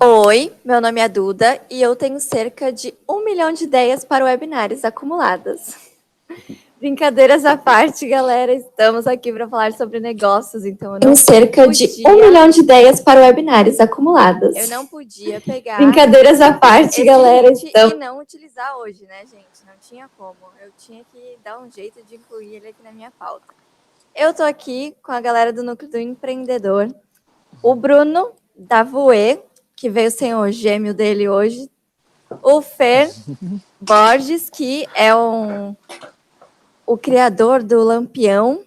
Oi, meu nome é Duda e eu tenho cerca de 1 milhão de ideias para webinars acumuladas. Brincadeiras à parte, galera, estamos aqui para falar sobre negócios, então eu Tenho não cerca de podia, 1 milhão de ideias para webinars acumuladas. eu não podia pegar Brincadeiras à parte, esse galera. hit e não utilizar hoje, né, gente? Não tinha como. Eu tinha que dar um jeito de incluir ele aqui na minha pauta. Eu tô aqui com a galera do Núcleo do Empreendedor, o Bruno da Voe, que veio sem o gêmeo dele hoje, o Fer Borges, que é o criador do Lampião,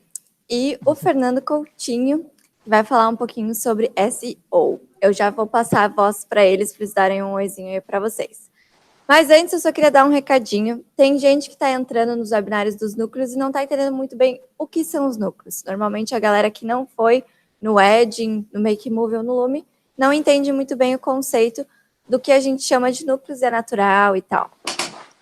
e o Fernando Coutinho, que vai falar um pouquinho sobre SEO. Eu já vou passar a voz para eles darem um oizinho aí para vocês. Mas antes, eu só queria dar um recadinho. Tem gente que está entrando nos webinários dos núcleos e não está entendendo muito bem o que são os núcleos. Normalmente, a galera que não foi no Edging, no Make Move ou no Lume, não entende muito bem o conceito do que a gente chama de núcleos é natural e tal.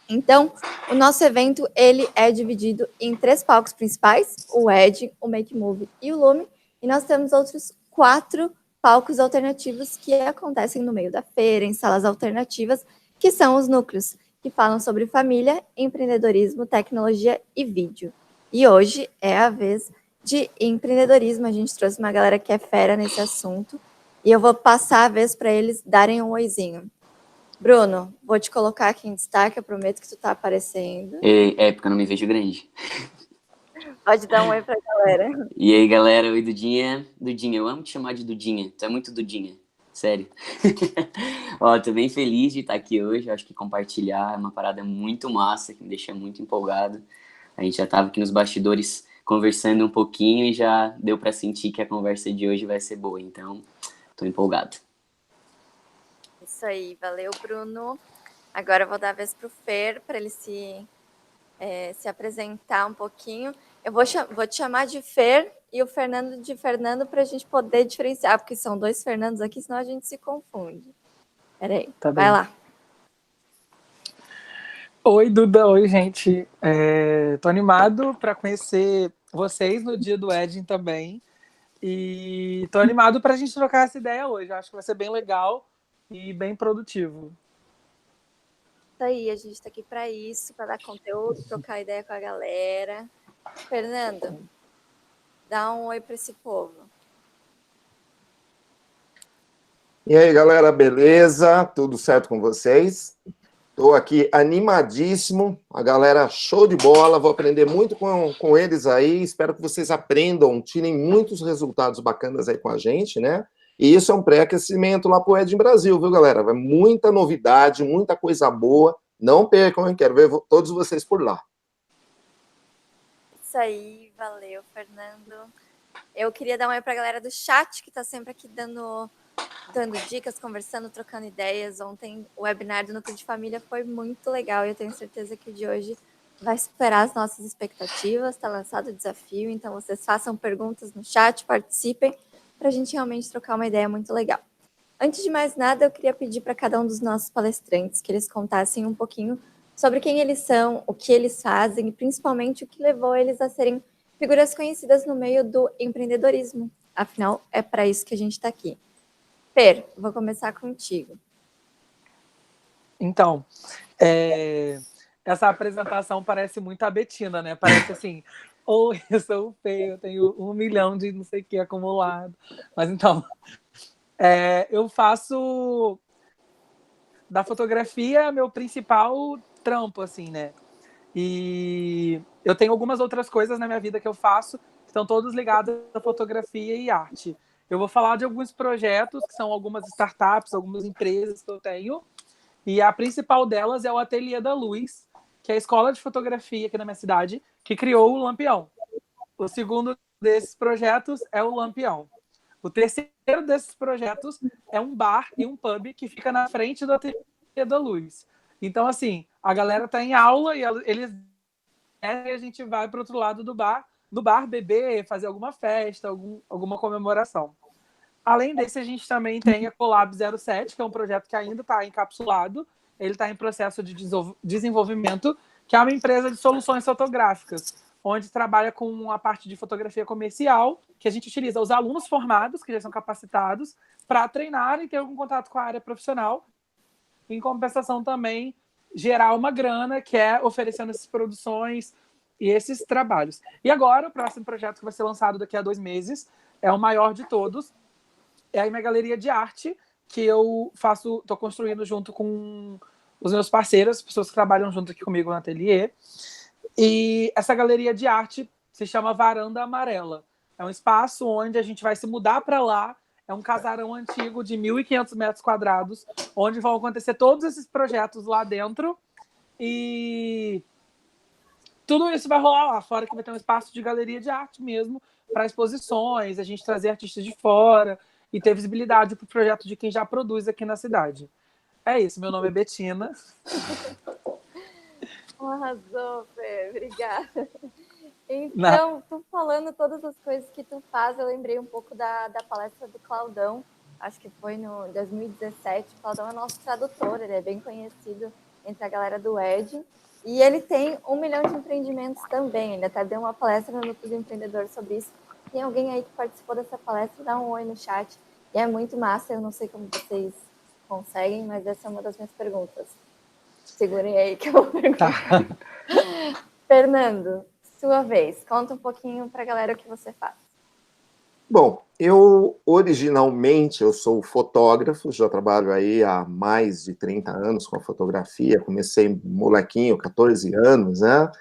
Então, o nosso evento ele é dividido em 3 palcos principais, o Edging, o Make Move e o Lume, e nós temos outros 4 palcos alternativos que acontecem no meio da feira, em salas alternativas, que são os núcleos, que falam sobre família, empreendedorismo, tecnologia e vídeo. E hoje é a vez de empreendedorismo, a gente trouxe uma galera que é fera nesse assunto, e eu vou passar a vez para eles darem um oizinho. Bruno, vou te colocar aqui em destaque, eu prometo que tu tá aparecendo. Porque eu não me vejo grande. Pode dar um oi pra galera. E aí, galera, oi, Dudinha. Dudinha, eu amo te chamar de Dudinha, tu é muito Dudinha, sério. Ó, tô bem feliz de estar aqui hoje, acho que compartilhar é uma parada muito massa, que me deixa muito empolgado. A gente já tava aqui nos bastidores conversando um pouquinho e já deu pra sentir que a conversa de hoje vai ser boa, então tô empolgado. Isso aí, valeu, Bruno. Agora eu vou dar a vez pro Fer, para ele se apresentar um pouquinho. Eu vou te chamar de Fer e o Fernando de Fernando para a gente poder diferenciar, porque são 2 Fernandos aqui, senão a gente se confunde. Peraí, Tá vai bem. lá. Oi, Duda. Oi, gente. Tô animado para conhecer vocês no dia do Edging também. E tô animado para a gente trocar essa ideia hoje. Acho que vai ser bem legal e bem produtivo. Isso aí, a gente está aqui para isso, para dar conteúdo, trocar ideia com a galera. Fernando, dá um oi para esse povo. E aí, galera, beleza? Tudo certo com vocês? Estou aqui animadíssimo, a galera show de bola, vou aprender muito com eles aí, espero que vocês aprendam, tirem muitos resultados bacanas aí com a gente, né? E isso é um pré-aquecimento lá pro Edging Brasil, viu, galera? Vai muita novidade, muita coisa boa, não percam, hein? Quero ver todos vocês por lá. Isso aí, valeu, Fernando. Eu queria dar um oi para a galera do chat, que está sempre aqui dando dicas, conversando, trocando ideias. Ontem o webinar do Núcleo de Família foi muito legal e eu tenho certeza que o de hoje vai superar as nossas expectativas. Está lançado o desafio, então vocês façam perguntas no chat, participem, para a gente realmente trocar uma ideia muito legal. Antes de mais nada, eu queria pedir para cada um dos nossos palestrantes que eles contassem um pouquinho sobre quem eles são, o que eles fazem e principalmente o que levou eles a serem figuras conhecidas no meio do empreendedorismo. Afinal, é para isso que a gente está aqui. Fer, vou começar contigo. Então, essa apresentação parece muito a Betina, né? Parece assim, oi, eu sou o Fer, eu tenho 1 milhão de não sei o que acumulado. Mas então, eu faço da fotografia meu principal trampo, assim, né? E eu tenho algumas outras coisas na minha vida que eu faço, que estão todos ligados à fotografia e arte. Eu vou falar de alguns projetos, que são algumas startups, algumas empresas que eu tenho, e a principal delas é o Ateliê da Luz, que é a escola de fotografia aqui na minha cidade, que criou o Lampião. O segundo desses projetos é o Lampião. O terceiro desses projetos é um bar e um pub que fica na frente do Ateliê da Luz. Então, assim, a galera tá em aula e eles e a gente vai para o outro lado do bar, beber, fazer alguma festa, alguma comemoração. Além desse, a gente também tem a Collab 07, que é um projeto que ainda está encapsulado, ele está em processo de desenvolvimento, que é uma empresa de soluções fotográficas. onde trabalha com a parte de fotografia comercial, que a gente utiliza os alunos formados, que já são capacitados, para treinar e ter algum contato com a área profissional. Em compensação também, gerar uma grana, que é oferecendo essas produções e esses trabalhos. E agora, o próximo projeto que vai ser lançado daqui a 2 meses, é o maior de todos, é a minha galeria de arte, que eu estou construindo junto com os meus parceiros, as pessoas que trabalham junto aqui comigo no ateliê. E essa galeria de arte se chama Varanda Amarela. É um espaço onde a gente vai se mudar para lá. É um casarão antigo de 1.500 metros quadrados, onde vão acontecer todos esses projetos lá dentro. E tudo isso vai rolar lá fora, que vai ter um espaço de galeria de arte mesmo, para exposições, a gente trazer artistas de fora e ter visibilidade para o projeto de quem já produz aqui na cidade. É isso, meu nome é Betina. Arrasou, Fê, obrigada. Então, tu falando todas as coisas que tu faz, eu lembrei um pouco da palestra do Claudão, acho que foi no 2017. O Claudão é nosso tradutor, ele é bem conhecido entre a galera do ED, e ele tem 1 milhão de empreendimentos também. Ele até deu uma palestra no Núcleo do Empreendedor sobre isso. Tem alguém aí que participou dessa palestra? Dá um oi no chat. E é muito massa, eu não sei como vocês conseguem, mas essa é uma das minhas perguntas. Segurem aí que eu vou perguntar. Tá. Fernando, sua vez. Conta um pouquinho para a galera o que você faz. Bom, eu originalmente eu sou fotógrafo, já trabalho aí há mais de 30 anos com a fotografia, comecei molequinho, 14 anos, né?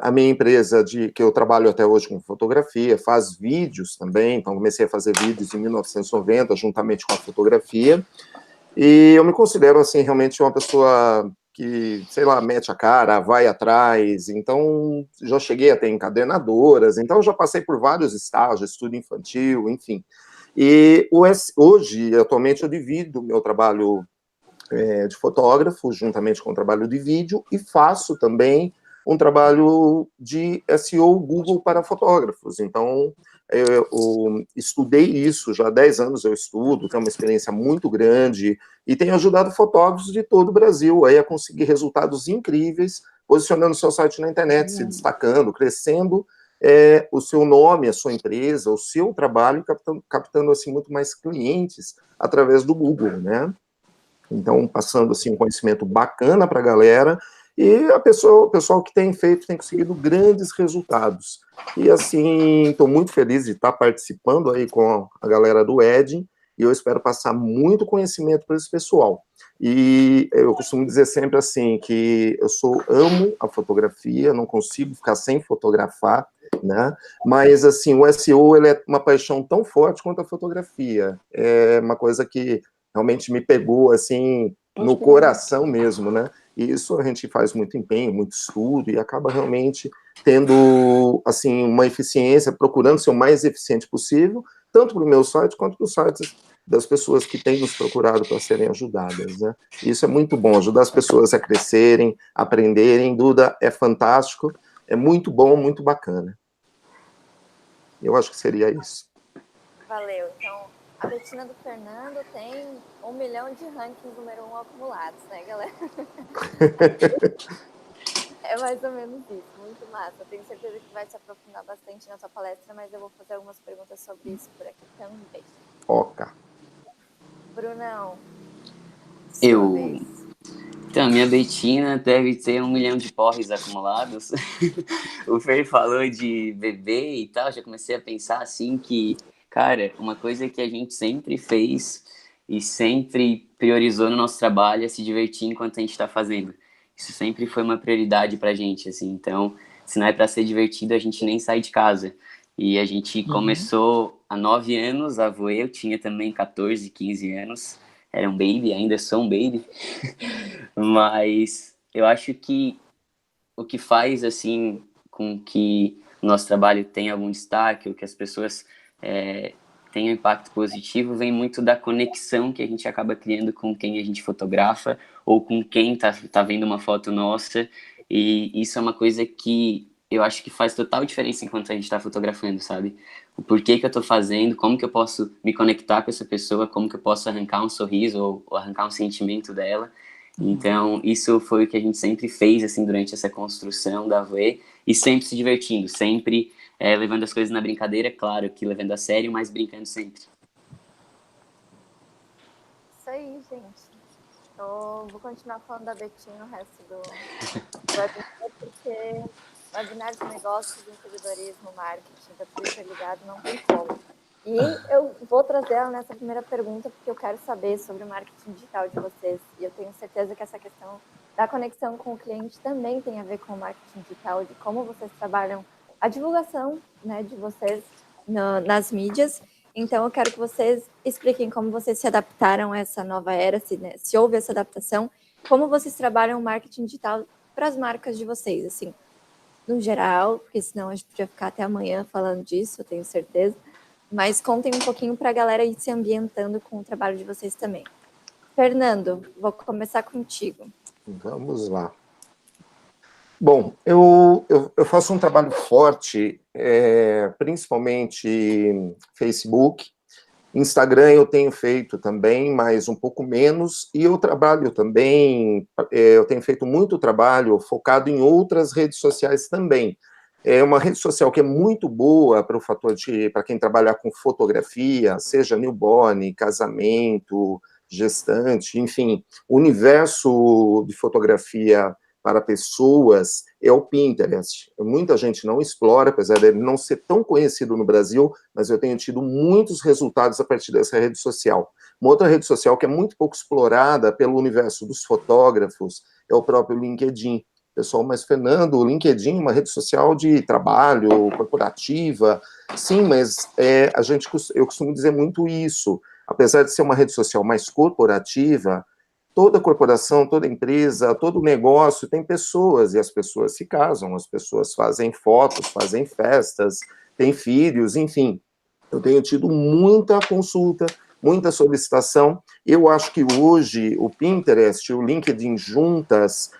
A minha empresa que eu trabalho até hoje com fotografia, faz vídeos também, então comecei a fazer vídeos em 1990, juntamente com a fotografia, e eu me considero, assim, realmente uma pessoa que, sei lá, mete a cara, vai atrás, então já cheguei a ter encadernadoras, então já passei por vários estágios, estudo infantil, enfim. E hoje, atualmente, eu divido o meu trabalho de fotógrafo, juntamente com o trabalho de vídeo, e faço também um trabalho de SEO Google para fotógrafos. Então, eu estudei isso, já há 10 anos eu estudo, tenho uma experiência muito grande, e tenho ajudado fotógrafos de todo o Brasil aí a conseguir resultados incríveis, posicionando seu site na internet, se destacando, crescendo o seu nome, a sua empresa, o seu trabalho, captando assim, muito mais clientes através do Google, né? Então, passando assim, um conhecimento bacana para a galera, e o pessoal que tem conseguido grandes resultados. E assim, estou muito feliz de estar participando aí com a galera do ED, e eu espero passar muito conhecimento para esse pessoal. E eu costumo dizer sempre assim, que amo a fotografia, não consigo ficar sem fotografar, né? Mas assim, o SEO ele é uma paixão tão forte quanto a fotografia. É uma coisa que realmente me pegou assim no coração mesmo, né? E isso a gente faz muito empenho, muito estudo, e acaba realmente tendo, assim, uma eficiência, procurando ser o mais eficiente possível, tanto para o meu site, quanto para os sites das pessoas que têm nos procurado para serem ajudadas, né? Isso é muito bom, ajudar as pessoas a crescerem, aprenderem. Duda, é fantástico, é muito bom, muito bacana. Eu acho que seria isso. Valeu. Então, a Betina do Fernando tem 1 milhão de rankings número 1 acumulados, né, galera? É mais ou menos isso, muito massa. Eu tenho certeza que vai se aprofundar bastante na sua palestra, mas eu vou fazer algumas perguntas sobre isso por aqui também. Ok. Brunão, Então, minha Betina deve ter 1 milhão de porres acumulados. O Fer falou de bebê e tal, já comecei a pensar assim que, cara, uma coisa que a gente sempre fez e sempre priorizou no nosso trabalho é se divertir enquanto a gente está fazendo. Isso sempre foi uma prioridade pra gente, assim. Então, se não é para ser divertido, a gente nem sai de casa. E a gente começou há 9 anos, a voer, eu tinha também 14, 15 anos. Era um baby, ainda sou um baby. Mas eu acho que o que faz, assim, com que o nosso trabalho tenha algum destaque, ou que as pessoas tenham impacto positivo, vem muito da conexão que a gente acaba criando com quem a gente fotografa, ou com quem tá vendo uma foto nossa. E isso é uma coisa que eu acho que faz total diferença enquanto a gente está fotografando, sabe? O porquê que eu tô fazendo, como que eu posso me conectar com essa pessoa, como que eu posso arrancar um sorriso ou arrancar um sentimento dela. Então, isso foi o que a gente sempre fez, assim, durante essa construção da Voe, e sempre se divertindo, sempre levando as coisas na brincadeira, claro que levando a sério, mas brincando sempre. Isso aí, gente. Vou continuar falando da Betinho o resto do webinar, porque webinar de negócios, empreendedorismo, marketing, tá tudo interligado, não tem como. E eu vou trazer ela nessa primeira pergunta, porque eu quero saber sobre o marketing digital de vocês. E eu tenho certeza que essa questão da conexão com o cliente também tem a ver com o marketing digital, de como vocês trabalham a divulgação, né, de vocês nas mídias. Então, eu quero que vocês expliquem como vocês se adaptaram a essa nova era, se houve essa adaptação, como vocês trabalham o marketing digital para as marcas de vocês, assim, no geral, porque senão a gente podia ficar até amanhã falando disso, eu tenho certeza. Mas contem um pouquinho para a galera ir se ambientando com o trabalho de vocês também. Fernando, vou começar contigo. Vamos lá. Bom, eu faço um trabalho forte, principalmente Facebook. Instagram eu tenho feito também, mas um pouco menos. E eu trabalho também, eu tenho feito muito trabalho focado em outras redes sociais também. É uma rede social que é muito boa para o fator para quem trabalhar com fotografia, seja newborn, casamento, gestante, enfim, o universo de fotografia para pessoas é o Pinterest. Muita gente não explora, apesar dele não ser tão conhecido no Brasil, mas eu tenho tido muitos resultados a partir dessa rede social. Uma outra rede social que é muito pouco explorada pelo universo dos fotógrafos é o próprio LinkedIn. Pessoal, mas Fernando, o LinkedIn é uma rede social de trabalho, corporativa, sim, mas eu costumo dizer muito isso. Apesar de ser uma rede social mais corporativa, toda corporação, toda empresa, todo negócio tem pessoas, e as pessoas se casam, as pessoas fazem fotos, fazem festas, têm filhos, enfim. Eu tenho tido muita consulta, muita solicitação. Eu acho que hoje o Pinterest e o LinkedIn juntas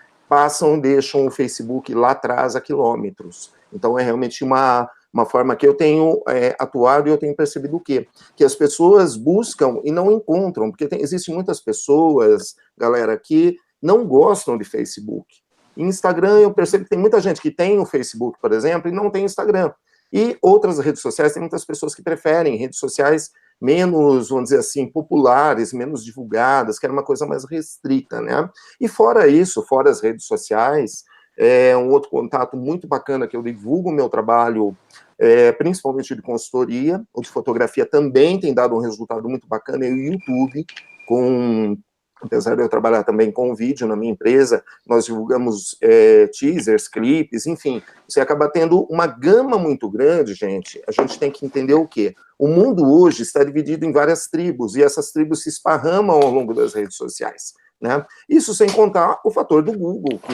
deixam o Facebook lá atrás a quilômetros. Então, é realmente uma forma que eu tenho atuado e eu tenho percebido o quê? Que as pessoas buscam e não encontram, porque existem muitas pessoas, galera, que não gostam de Facebook. Instagram, eu percebo que tem muita gente que tem o Facebook, por exemplo, e não tem Instagram. E outras redes sociais, tem muitas pessoas que preferem redes sociais menos, vamos dizer assim, populares, menos divulgadas, que era uma coisa mais restrita, né? E fora isso, fora as redes sociais, um outro contato muito bacana que eu divulgo o meu trabalho, principalmente de consultoria, ou de fotografia, também tem dado um resultado muito bacana, é o YouTube, apesar de eu trabalhar também com vídeo na minha empresa, nós divulgamos teasers, clipes, enfim, você acaba tendo uma gama muito grande, gente. A gente tem que entender o quê? O mundo hoje está dividido em várias tribos, e essas tribos se esparramam ao longo das redes sociais, né? Isso sem contar o fator do Google, que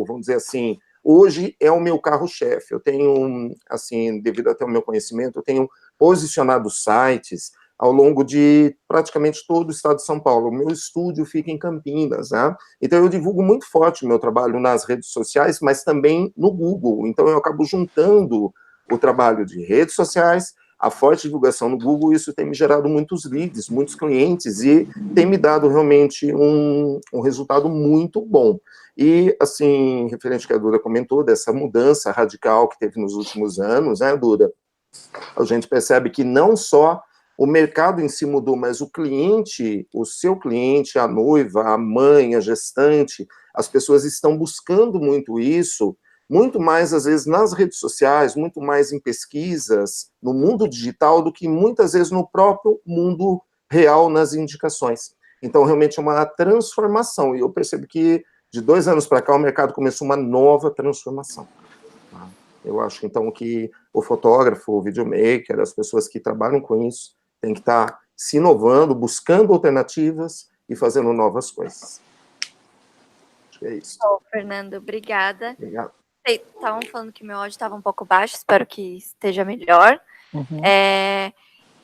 vamos dizer assim, hoje é o meu carro-chefe. Eu tenho, assim, devido até ao meu conhecimento, eu tenho posicionado sites ao longo de praticamente todo o estado de São Paulo. O meu estúdio fica em Campinas, né? Então, eu divulgo muito forte o meu trabalho nas redes sociais, mas também no Google. Então, eu acabo juntando o trabalho de redes sociais, a forte divulgação no Google, isso tem me gerado muitos leads, muitos clientes, e tem me dado realmente um resultado muito bom. E, assim, referente ao que a Duda comentou, dessa mudança radical que teve nos últimos anos, né, Duda? A gente percebe que não só o mercado em si mudou, mas o cliente, o seu cliente, a noiva, a mãe, a gestante, as pessoas estão buscando muito isso, muito mais, às vezes, nas redes sociais, muito mais em pesquisas, no mundo digital, do que muitas vezes no próprio mundo real, nas indicações. Então, realmente é uma transformação, e eu percebo que, de 2 anos para cá, o mercado começou uma nova transformação. Eu acho, então, que o fotógrafo, o videomaker, as pessoas que trabalham com isso, tem que estar se inovando, buscando alternativas e fazendo novas coisas. Acho que é isso. Bom, Fernando, obrigada. Obrigado. Estavam falando que meu áudio estava um pouco baixo, espero que esteja melhor. Uhum.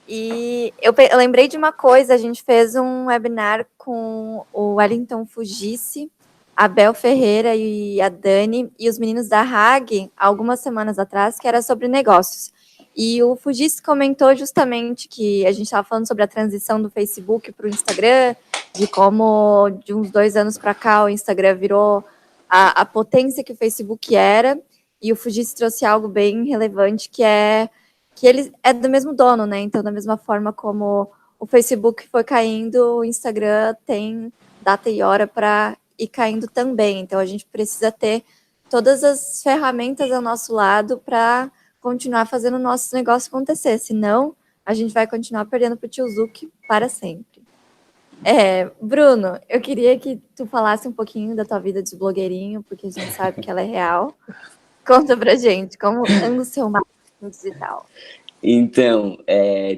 E eu lembrei de uma coisa, a gente fez um webinar com o Wellington Fugisse, a Bel Ferreira e a Dani, e os meninos da RAG, algumas semanas atrás, que era sobre negócios. E o Fugis comentou justamente que a gente estava falando sobre a transição do Facebook para o Instagram, de como de uns 2 anos para cá o Instagram virou a potência que o Facebook era, e o Fugis trouxe algo bem relevante, que é que ele é do mesmo dono, né? Então, da mesma forma como o Facebook foi caindo, o Instagram tem data e hora para ir caindo também. Então, a gente precisa ter todas as ferramentas ao nosso lado para continuar fazendo o nosso negócio acontecer. Senão, a gente vai continuar perdendo para o Tio Zuc para sempre. Bruno, eu queria que tu falasse um pouquinho da tua vida de blogueirinho, porque a gente sabe que ela é real. Conta pra gente como anda o seu marketing digital. Então,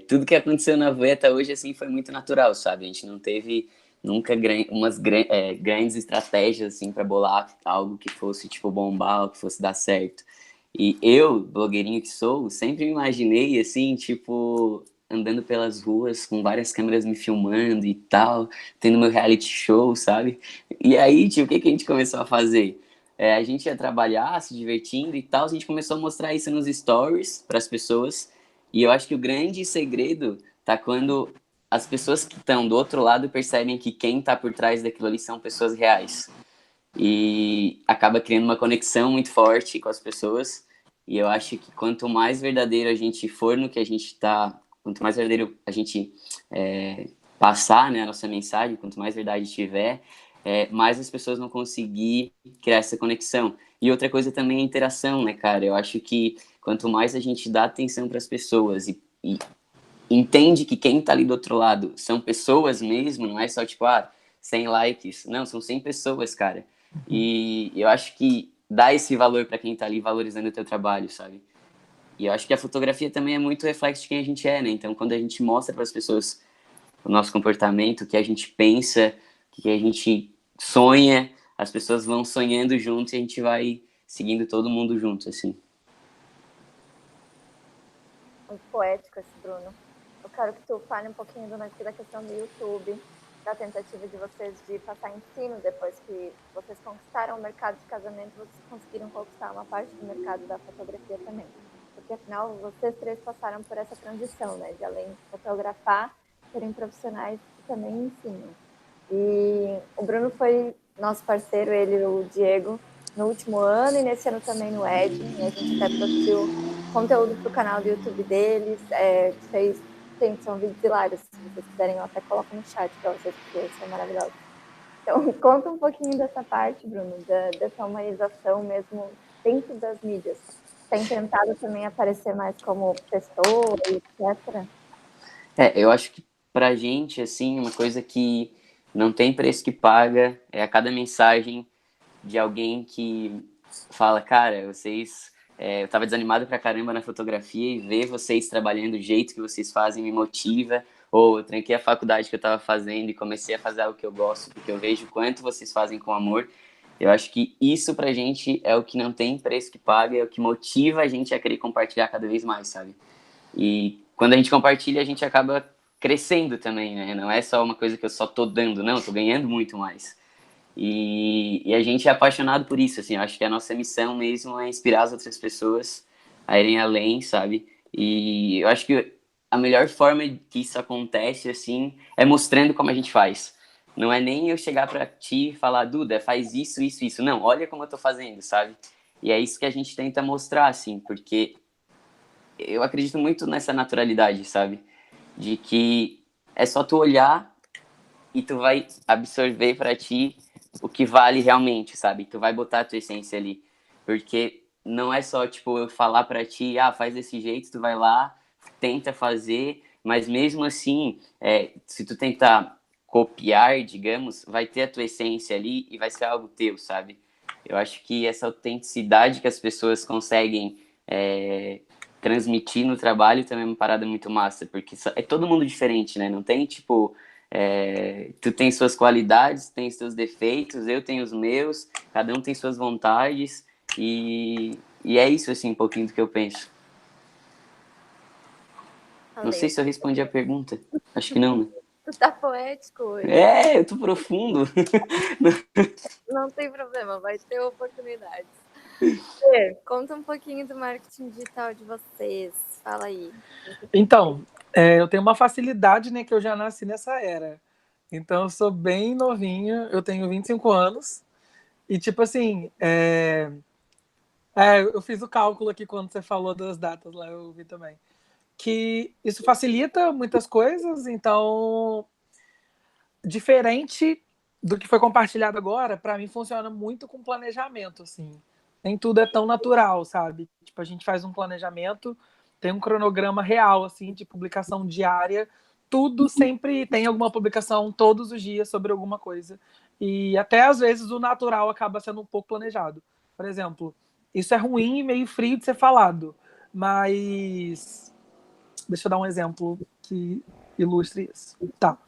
tudo que aconteceu na Voe até hoje, assim, foi muito natural, sabe? A gente não teve nunca grandes estratégias, assim, para bolar algo que fosse, tipo, bombar, ou que fosse dar certo. E eu, blogueirinho que sou, sempre me imaginei, assim, tipo, andando pelas ruas com várias câmeras me filmando e tal, tendo meu reality show, sabe? E aí, tipo, o que a gente começou a fazer? A gente ia trabalhar, se divertindo e tal, a gente começou a mostrar isso nos stories para as pessoas. E eu acho que o grande segredo tá quando as pessoas que estão do outro lado percebem que quem tá por trás daquilo ali são pessoas reais. E acaba criando uma conexão muito forte com as pessoas. E eu acho que quanto mais verdadeiro a gente for no que a gente tá, quanto mais verdadeiro a gente passar, né, a nossa mensagem, quanto mais verdade tiver, mais as pessoas vão conseguir criar essa conexão. E outra coisa também é a interação, né, cara? Eu acho que quanto mais a gente dá atenção para as pessoas e entende que quem tá ali do outro lado são pessoas mesmo, não é só tipo, 100 likes. Não, são 100 pessoas, cara. E eu acho que dá esse valor para quem tá ali valorizando o teu trabalho, sabe? E eu acho que a fotografia também é muito reflexo de quem a gente é, né? Então, quando a gente mostra para as pessoas o nosso comportamento, o que a gente pensa, o que a gente sonha, as pessoas vão sonhando junto e a gente vai seguindo todo mundo junto, assim. Muito poético esse Bruno. Eu quero que tu fale um pouquinho da questão do YouTube, da tentativa de vocês de passar ensino depois que vocês conquistaram o mercado de casamento, vocês conseguiram conquistar uma parte do mercado da fotografia também. Porque afinal, vocês três passaram por essa transição, né? De além de fotografar, serem profissionais que também ensinam. E o Bruno foi nosso parceiro, ele e o Diego, no último ano e nesse ano também no Ed. E a gente até produziu conteúdo para o canal do YouTube deles, são vídeos hilários, se vocês quiserem eu até coloco no chat para vocês, porque são maravilhosos. Então, conta um pouquinho dessa parte, Bruno, dessa humanização mesmo dentro das mídias. Tem tentado também aparecer mais como pessoa, etc. Eu acho que pra gente, assim, uma coisa que não tem preço que paga é a cada mensagem de alguém que fala, cara, vocês... eu tava desanimado pra caramba na fotografia e ver vocês trabalhando do jeito que vocês fazem me motiva. Ou eu tranquei a faculdade que eu tava fazendo e comecei a fazer algo que eu gosto, porque eu vejo o quanto vocês fazem com amor. Eu acho que isso pra gente é o que não tem preço que paga, é o que motiva a gente a querer compartilhar cada vez mais, sabe? E quando a gente compartilha, a gente acaba crescendo também, né? Não é só uma coisa que eu só tô dando, não, eu tô ganhando muito mais. E a gente é apaixonado por isso, assim, eu acho que a nossa missão mesmo é inspirar as outras pessoas a irem além, sabe? E eu acho que a melhor forma que isso acontece, assim, é mostrando como a gente faz. Não é nem eu chegar pra ti e falar, Duda, faz isso, isso, isso. Não, olha como eu tô fazendo, sabe? E é isso que a gente tenta mostrar, assim, porque eu acredito muito nessa naturalidade, sabe? De que é só tu olhar e tu vai absorver pra ti o que vale realmente, sabe? Tu vai botar a tua essência ali. Porque não é só, tipo, eu falar pra ti, faz desse jeito, tu vai lá, tenta fazer, mas mesmo assim, se tu tentar copiar, digamos, vai ter a tua essência ali e vai ser algo teu, sabe? Eu acho que essa autenticidade que as pessoas conseguem transmitir no trabalho também é uma parada muito massa, porque é todo mundo diferente, né? Não tem, tipo, tu tem suas qualidades, tem seus defeitos, eu tenho os meus, cada um tem suas vontades, e é isso, assim, um pouquinho do que eu penso. Não sei se eu respondi a pergunta. Acho que não, né? Tu tá poético hoje. Eu tô profundo. Não tem problema, vai ter oportunidades. Conta um pouquinho do marketing digital de vocês. Fala aí. Então, eu tenho uma facilidade, né, que eu já nasci nessa era. Então, eu sou bem novinha, eu tenho 25 anos. E, tipo assim, eu fiz o cálculo aqui quando você falou das datas lá, eu vi também. Que isso facilita muitas coisas, então, diferente do que foi compartilhado agora, para mim funciona muito com planejamento, assim. Nem tudo é tão natural, sabe? Tipo, a gente faz um planejamento, tem um cronograma real, assim, de publicação diária, tudo sempre tem alguma publicação todos os dias sobre alguma coisa. E até às vezes o natural acaba sendo um pouco planejado. Por exemplo, isso é ruim e meio frio de ser falado, mas deixa eu dar um exemplo que ilustre isso. Tá.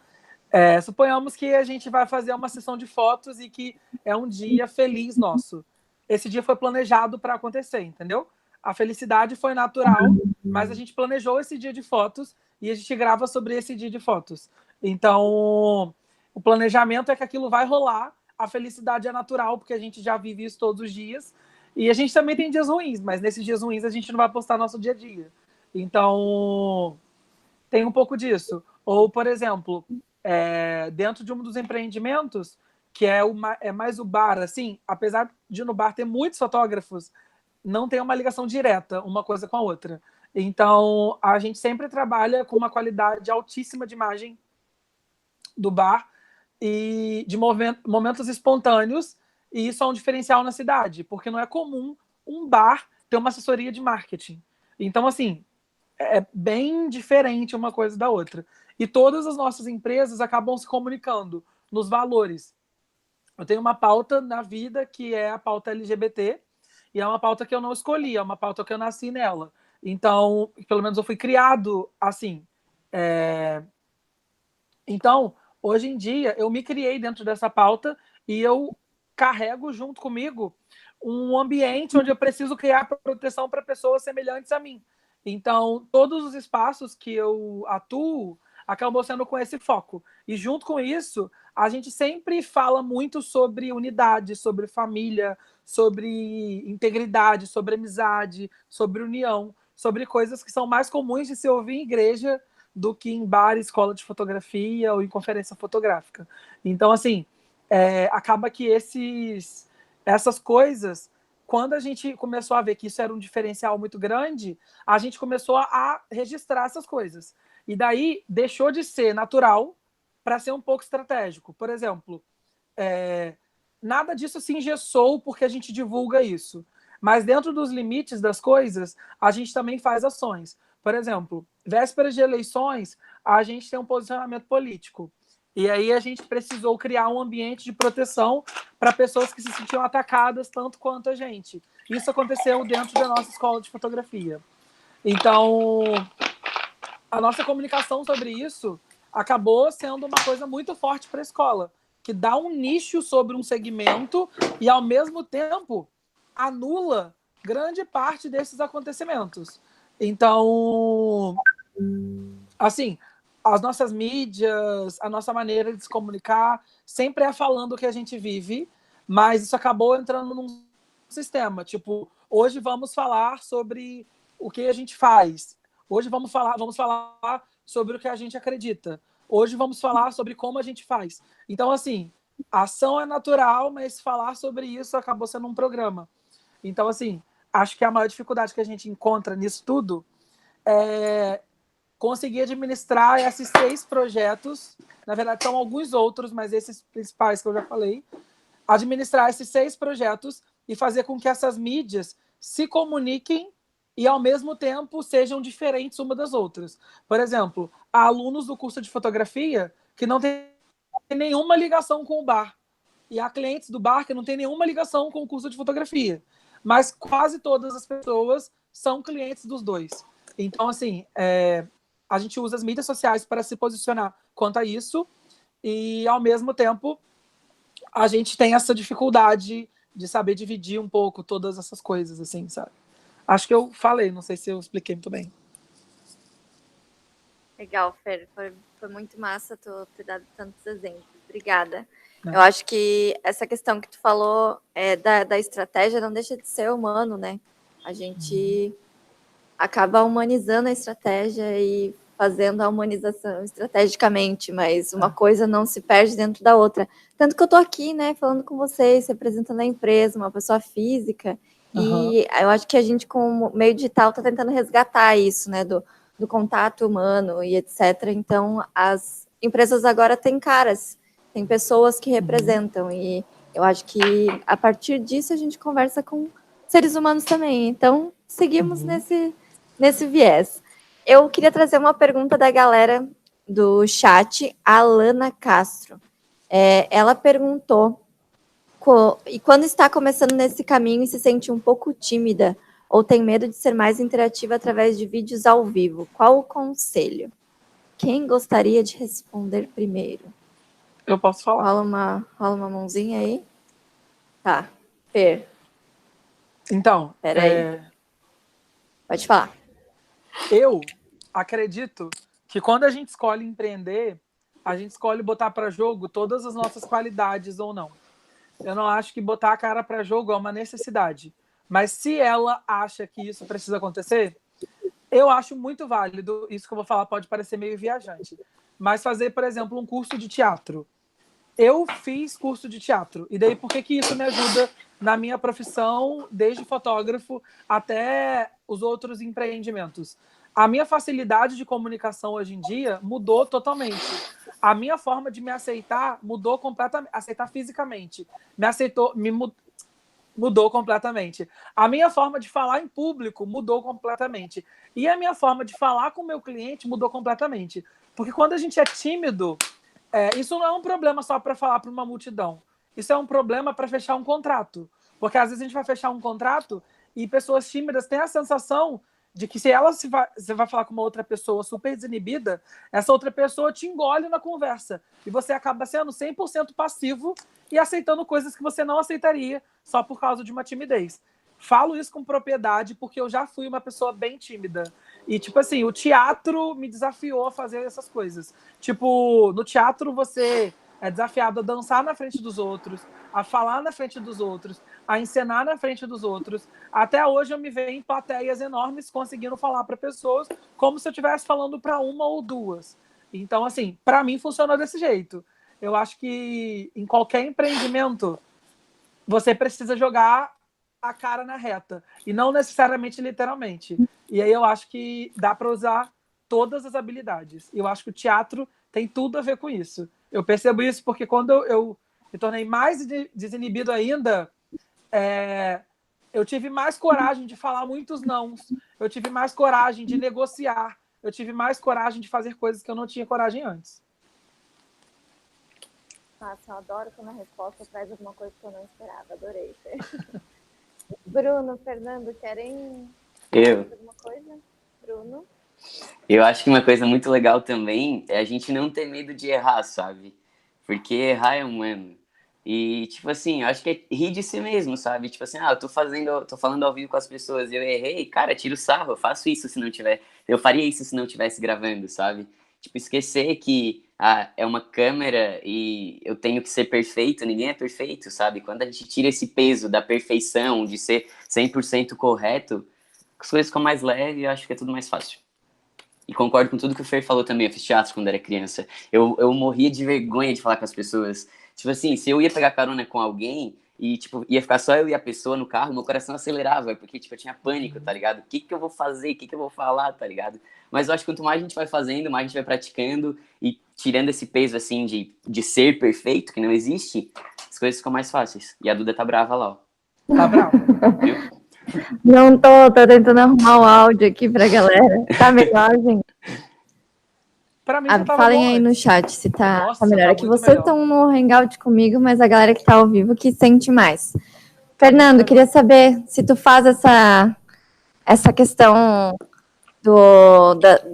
Suponhamos que a gente vai fazer uma sessão de fotos e que é um dia feliz nosso. Esse dia foi planejado para acontecer, entendeu? A felicidade foi natural, mas a gente planejou esse dia de fotos e a gente grava sobre esse dia de fotos. Então, o planejamento é que aquilo vai rolar, a felicidade é natural, porque a gente já vive isso todos os dias. E a gente também tem dias ruins, mas nesses dias ruins a gente não vai postar nosso dia a dia. Então, tem um pouco disso. Ou, por exemplo, dentro de um dos empreendimentos, que é mais o bar, assim, apesar de no bar ter muitos fotógrafos, não tem uma ligação direta uma coisa com a outra. Então, a gente sempre trabalha com uma qualidade altíssima de imagem do bar e de momentos espontâneos, e isso é um diferencial na cidade, porque não é comum um bar ter uma assessoria de marketing. Então, assim, é bem diferente uma coisa da outra. E todas as nossas empresas acabam se comunicando nos valores. Eu tenho uma pauta na vida que é a pauta LGBT, e é uma pauta que eu não escolhi, é uma pauta que eu nasci nela. Então, pelo menos eu fui criado assim. Então, hoje em dia, eu me criei dentro dessa pauta e eu carrego junto comigo um ambiente onde eu preciso criar proteção para pessoas semelhantes a mim. Então, todos os espaços que eu atuo acabam sendo com esse foco. E junto com isso, a gente sempre fala muito sobre unidade, sobre família, sobre integridade, sobre amizade, sobre união, sobre coisas que são mais comuns de se ouvir em igreja do que em bar, escola de fotografia ou em conferência fotográfica. Então, assim, acaba que essas coisas, quando a gente começou a ver que isso era um diferencial muito grande, a gente começou a registrar essas coisas. E daí deixou de ser natural para ser um pouco estratégico. Por exemplo, nada disso se engessou porque a gente divulga isso. Mas dentro dos limites das coisas, a gente também faz ações. Por exemplo, vésperas de eleições, a gente tem um posicionamento político. E aí a gente precisou criar um ambiente de proteção para pessoas que se sentiam atacadas tanto quanto a gente. Isso aconteceu dentro da nossa escola de fotografia. Então, a nossa comunicação sobre isso acabou sendo uma coisa muito forte para a escola, que dá um nicho sobre um segmento e, ao mesmo tempo, anula grande parte desses acontecimentos. Então, assim, as nossas mídias, a nossa maneira de se comunicar, sempre é falando o que a gente vive, mas isso acabou entrando num sistema. Tipo, hoje vamos falar sobre o que a gente faz. Hoje vamos falar sobre o que a gente acredita. Hoje vamos falar sobre como a gente faz. Então, assim, a ação é natural, mas falar sobre isso acabou sendo um programa. Então, assim, acho que a maior dificuldade que a gente encontra nisso tudo é conseguir administrar esses 6 projetos. Na verdade, são alguns outros, mas esses principais que eu já falei. Administrar esses 6 projetos e fazer com que essas mídias se comuniquem e, ao mesmo tempo, sejam diferentes uma das outras. Por exemplo, há alunos do curso de fotografia que não têm nenhuma ligação com o bar. E há clientes do bar que não têm nenhuma ligação com o curso de fotografia. Mas quase todas as pessoas são clientes dos dois. Então, assim, a gente usa as mídias sociais para se posicionar quanto a isso e, ao mesmo tempo, a gente tem essa dificuldade de saber dividir um pouco todas essas coisas, assim, sabe? Acho que eu falei, não sei se eu expliquei muito bem. Legal, Fer. Foi muito massa tu ter dado tantos exemplos. Obrigada. Eu acho que essa questão que tu falou da estratégia não deixa de ser humano, né? A gente acaba humanizando a estratégia e fazendo a humanização estrategicamente, mas uma coisa não se perde dentro da outra. Tanto que eu tô aqui, né, falando com vocês, representando a empresa, uma pessoa física, e eu acho que a gente, com o meio digital, tá tentando resgatar isso, né, do contato humano e etc. Então, as empresas agora têm caras, tem pessoas que representam, e eu acho que a partir disso a gente conversa com seres humanos também. Então, seguimos nesse viés. Eu queria trazer uma pergunta da galera do chat, a Alana Castro. Ela perguntou, e quando está começando nesse caminho e se sente um pouco tímida, ou tem medo de ser mais interativa através de vídeos ao vivo, qual o conselho? Quem gostaria de responder primeiro? Eu posso falar. Rola uma mãozinha aí. Tá, Fer. Então, Peraí. Pode falar. Eu acredito que quando a gente escolhe empreender, a gente escolhe botar para jogo todas as nossas qualidades ou não. Eu não acho que botar a cara para jogo é uma necessidade. Mas se ela acha que isso precisa acontecer, eu acho muito válido. Isso que eu vou falar pode parecer meio viajante. Mas fazer, por exemplo, um curso de teatro. Eu fiz curso de teatro. E daí, por que isso me ajuda na minha profissão, desde fotógrafo até os outros empreendimentos? A minha facilidade de comunicação hoje em dia mudou totalmente. A minha forma de me aceitar mudou completamente. Aceitar fisicamente. Mudou completamente. A minha forma de falar em público mudou completamente. E a minha forma de falar com o meu cliente mudou completamente. Porque quando a gente é tímido, isso não é um problema só para falar para uma multidão. Isso é um problema para fechar um contrato. Porque às vezes a gente vai fechar um contrato e pessoas tímidas têm a sensação de que se você vai falar com uma outra pessoa super desinibida, essa outra pessoa te engole na conversa. E você acaba sendo 100% passivo e aceitando coisas que você não aceitaria só por causa de uma timidez. Falo isso com propriedade porque eu já fui uma pessoa bem tímida. E, tipo assim, o teatro me desafiou a fazer essas coisas. Tipo, no teatro você é desafiado a dançar na frente dos outros, a falar na frente dos outros, a encenar na frente dos outros. Até hoje eu me vejo em plateias enormes conseguindo falar para pessoas como se eu estivesse falando para uma ou duas. Então, assim, para mim funcionou desse jeito. Eu acho que em qualquer empreendimento você precisa jogar a cara na reta, e não necessariamente literalmente. E aí eu acho que dá para usar todas as habilidades. E eu acho que o teatro tem tudo a ver com isso. Eu percebo isso porque quando eu me tornei mais desinibido ainda, eu tive mais coragem de falar muitos nãos, eu tive mais coragem de negociar, eu tive mais coragem de fazer coisas que eu não tinha coragem antes. Nossa, eu adoro quando a resposta traz alguma coisa que eu não esperava. Adorei. Bruno, Fernando, querem falar alguma coisa? Bruno? Eu acho que uma coisa muito legal também é a gente não ter medo de errar, sabe? Porque errar é humano. E, tipo assim, eu acho que é rir de si mesmo, sabe? Tipo assim, eu tô falando ao vivo com as pessoas, eu errei, cara, tiro o sarro, eu faço isso se não tiver, eu faria isso se não tivesse gravando, sabe? Tipo, esquecer que é uma câmera e eu tenho que ser perfeito, ninguém é perfeito, sabe? Quando a gente tira esse peso da perfeição, de ser 100% correto, as coisas ficam mais leves e eu acho que é tudo mais fácil. E concordo com tudo que o Fer falou também. Eu fiz teatro quando era criança. Eu morria de vergonha de falar com as pessoas. Tipo assim, se eu ia pegar carona com alguém e, tipo, ia ficar só eu e a pessoa no carro, meu coração acelerava, porque, tipo, eu tinha pânico, tá ligado? O que eu vou fazer? O que eu vou falar, tá ligado? Mas eu acho que quanto mais a gente vai fazendo, mais a gente vai praticando e tirando esse peso, assim, de ser perfeito, que não existe, as coisas ficam mais fáceis. E a Duda tá brava lá, ó. Tá bravo? Viu? Não tô tentando arrumar o áudio aqui pra galera. Tá melhor, gente? Pra mim já tava Falem bom aí antes. no chat se tá, Nossa, tá melhor. tá É que muito vocês melhor. estão no Hangout comigo, mas a galera que tá ao vivo que sente mais. Fernando, queria saber se tu faz essa questão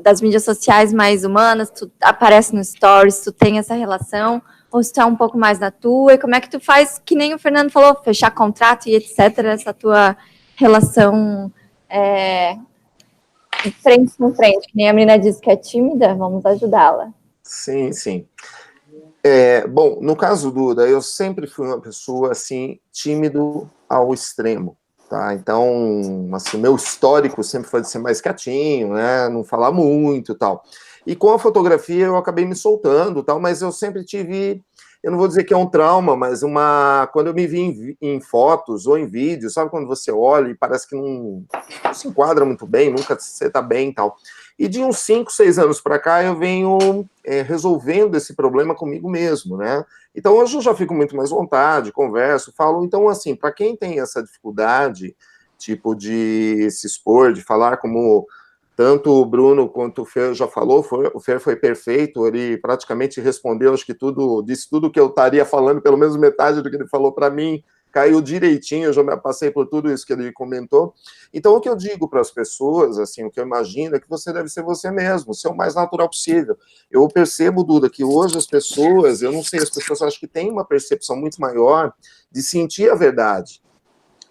das mídias sociais mais humanas, tu aparece no Stories, tu tem essa relação, ou se tu é um pouco mais na tua, e como é que tu faz, que nem o Fernando falou, fechar contrato e etc., essa tua relação frente com frente, que nem a menina disse que é tímida, vamos ajudá-la. Sim, sim. Bom, no caso do Duda, eu sempre fui uma pessoa, assim, tímido ao extremo. tá? Então, assim, meu histórico sempre foi de ser mais quietinho, né? Não falar muito e tal. E com a fotografia eu acabei me soltando, tal, mas eu sempre tive, eu não vou dizer que é um trauma, mas quando eu me vi em fotos ou em vídeos, sabe quando você olha e parece que não se enquadra muito bem, nunca você tá bem e tal. E de uns 5, 6 anos para cá eu venho resolvendo esse problema comigo mesmo, né? Então hoje eu já fico muito mais à vontade, converso, falo. Então, assim, para quem tem essa dificuldade, tipo, de se expor, de falar como tanto o Bruno quanto o Fer já falou, o Fer foi perfeito, ele praticamente respondeu, acho que tudo, disse tudo que eu estaria falando, pelo menos metade do que ele falou para mim, caiu direitinho, eu já me passei por tudo isso que ele comentou. Então, o que eu digo para as pessoas, assim, o que eu imagino é que você deve ser você mesmo, ser o mais natural possível. Eu percebo, Duda, que hoje as pessoas, eu não sei, as pessoas acho que têm uma percepção muito maior de sentir a verdade,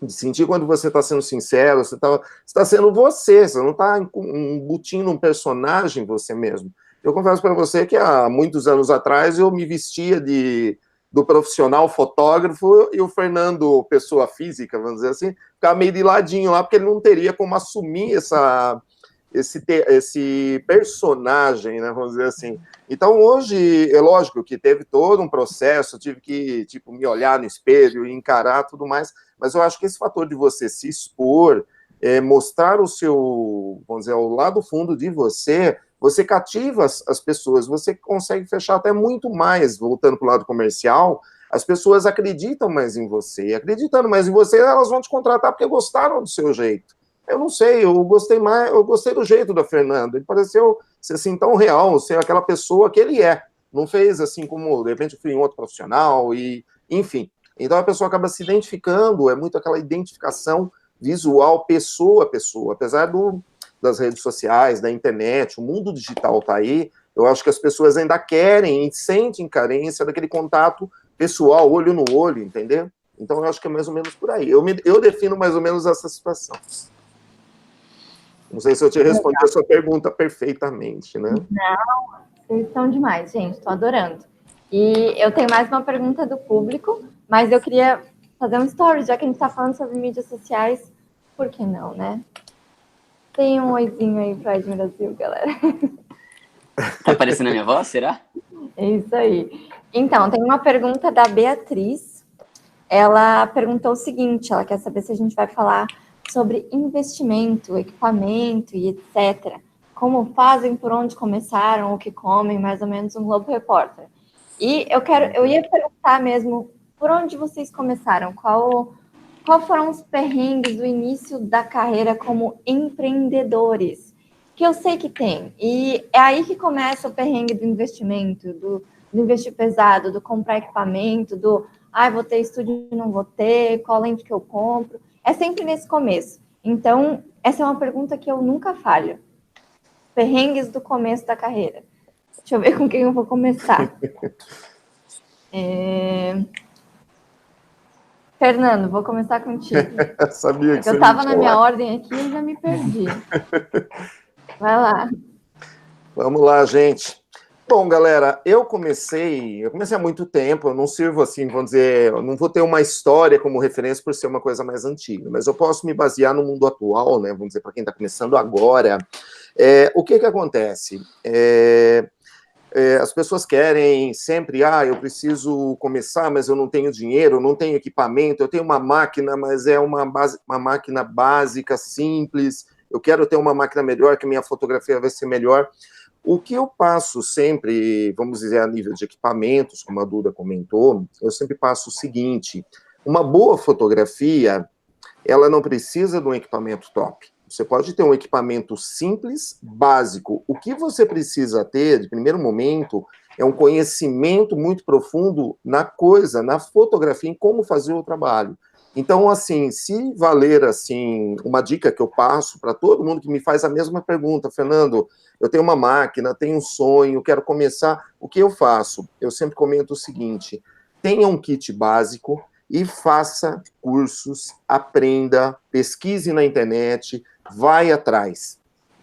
de sentir quando você está sendo sincero, você está sendo você não está embutindo um personagem você mesmo. Eu confesso para você que há muitos anos atrás eu me vestia do profissional fotógrafo e o Fernando, pessoa física, vamos dizer assim, ficava meio de ladinho lá, porque ele não teria como assumir esse personagem, né, vamos dizer assim. Então, hoje, é lógico que teve todo um processo, eu tive que, tipo, me olhar no espelho e encarar tudo mais, mas eu acho que esse fator de você se expor, mostrar o seu, vamos dizer, o lado fundo de você, você cativa as pessoas, você consegue fechar até muito mais, voltando para o lado comercial, as pessoas acreditam mais em você, e acreditando mais em você, elas vão te contratar porque gostaram do seu jeito. Eu não sei, eu gostei do jeito da Fernanda, ele pareceu ser assim tão real, ser aquela pessoa que ele é, não fez assim como, de repente, eu fui em outro profissional, e enfim. Então a pessoa acaba se identificando, é muito aquela identificação visual, pessoa a pessoa, apesar das redes sociais, da internet, o mundo digital está aí, eu acho que as pessoas ainda querem e sentem carência daquele contato pessoal, olho no olho, entendeu? Então eu acho que é mais ou menos por aí. Eu defino mais ou menos essa situação. Não sei se eu te respondi a sua pergunta perfeitamente, né? Não, vocês são demais, gente, estou adorando. E eu tenho mais uma pergunta do público, mas eu queria fazer um story, já que a gente está falando sobre mídias sociais, por que não, né? Tem um oizinho aí para Ed Brasil, galera. Tá aparecendo a minha voz, será? É isso aí. Então, tem uma pergunta da Beatriz. Ela perguntou o seguinte, ela quer saber se a gente vai falar sobre investimento, equipamento e etc. Como fazem, por onde começaram, o que comem, mais ou menos um Globo Repórter. E eu ia perguntar mesmo, por onde vocês começaram? Qual foram os perrengues do início da carreira como empreendedores? Que eu sei que tem. E é aí que começa o perrengue do investimento, do investir pesado, do comprar equipamento, vou ter estúdio, não vou ter, qual lente que eu compro. É sempre nesse começo. Então, essa é uma pergunta que eu nunca falho. Perrengues do começo da carreira. Deixa eu ver com quem eu vou começar. Fernando, vou começar contigo. Sabia que eu estava na minha ordem aqui e já me perdi. Vai lá. Vamos lá, gente. Bom, galera, eu comecei há muito tempo, eu não sirvo assim, vamos dizer, eu não vou ter uma história como referência por ser uma coisa mais antiga, mas eu posso me basear no mundo atual, né, vamos dizer, para quem está começando agora. O que acontece? As pessoas querem sempre, eu preciso começar, mas eu não tenho dinheiro, eu não tenho equipamento, eu tenho uma máquina, mas é uma máquina básica, simples, eu quero ter uma máquina melhor, que minha fotografia vai ser melhor. O que eu passo sempre, vamos dizer, a nível de equipamentos, como a Duda comentou, eu sempre passo o seguinte: uma boa fotografia, ela não precisa de um equipamento top. Você pode ter um equipamento simples, básico. O que você precisa ter, de primeiro momento, é um conhecimento muito profundo na coisa, na fotografia, em como fazer o trabalho. Então, assim, se valer, assim, uma dica que eu passo para todo mundo que me faz a mesma pergunta, Fernando, eu tenho uma máquina, tenho um sonho, quero começar, o que eu faço? Eu sempre comento o seguinte: tenha um kit básico e faça cursos, aprenda, pesquise na internet, vai atrás.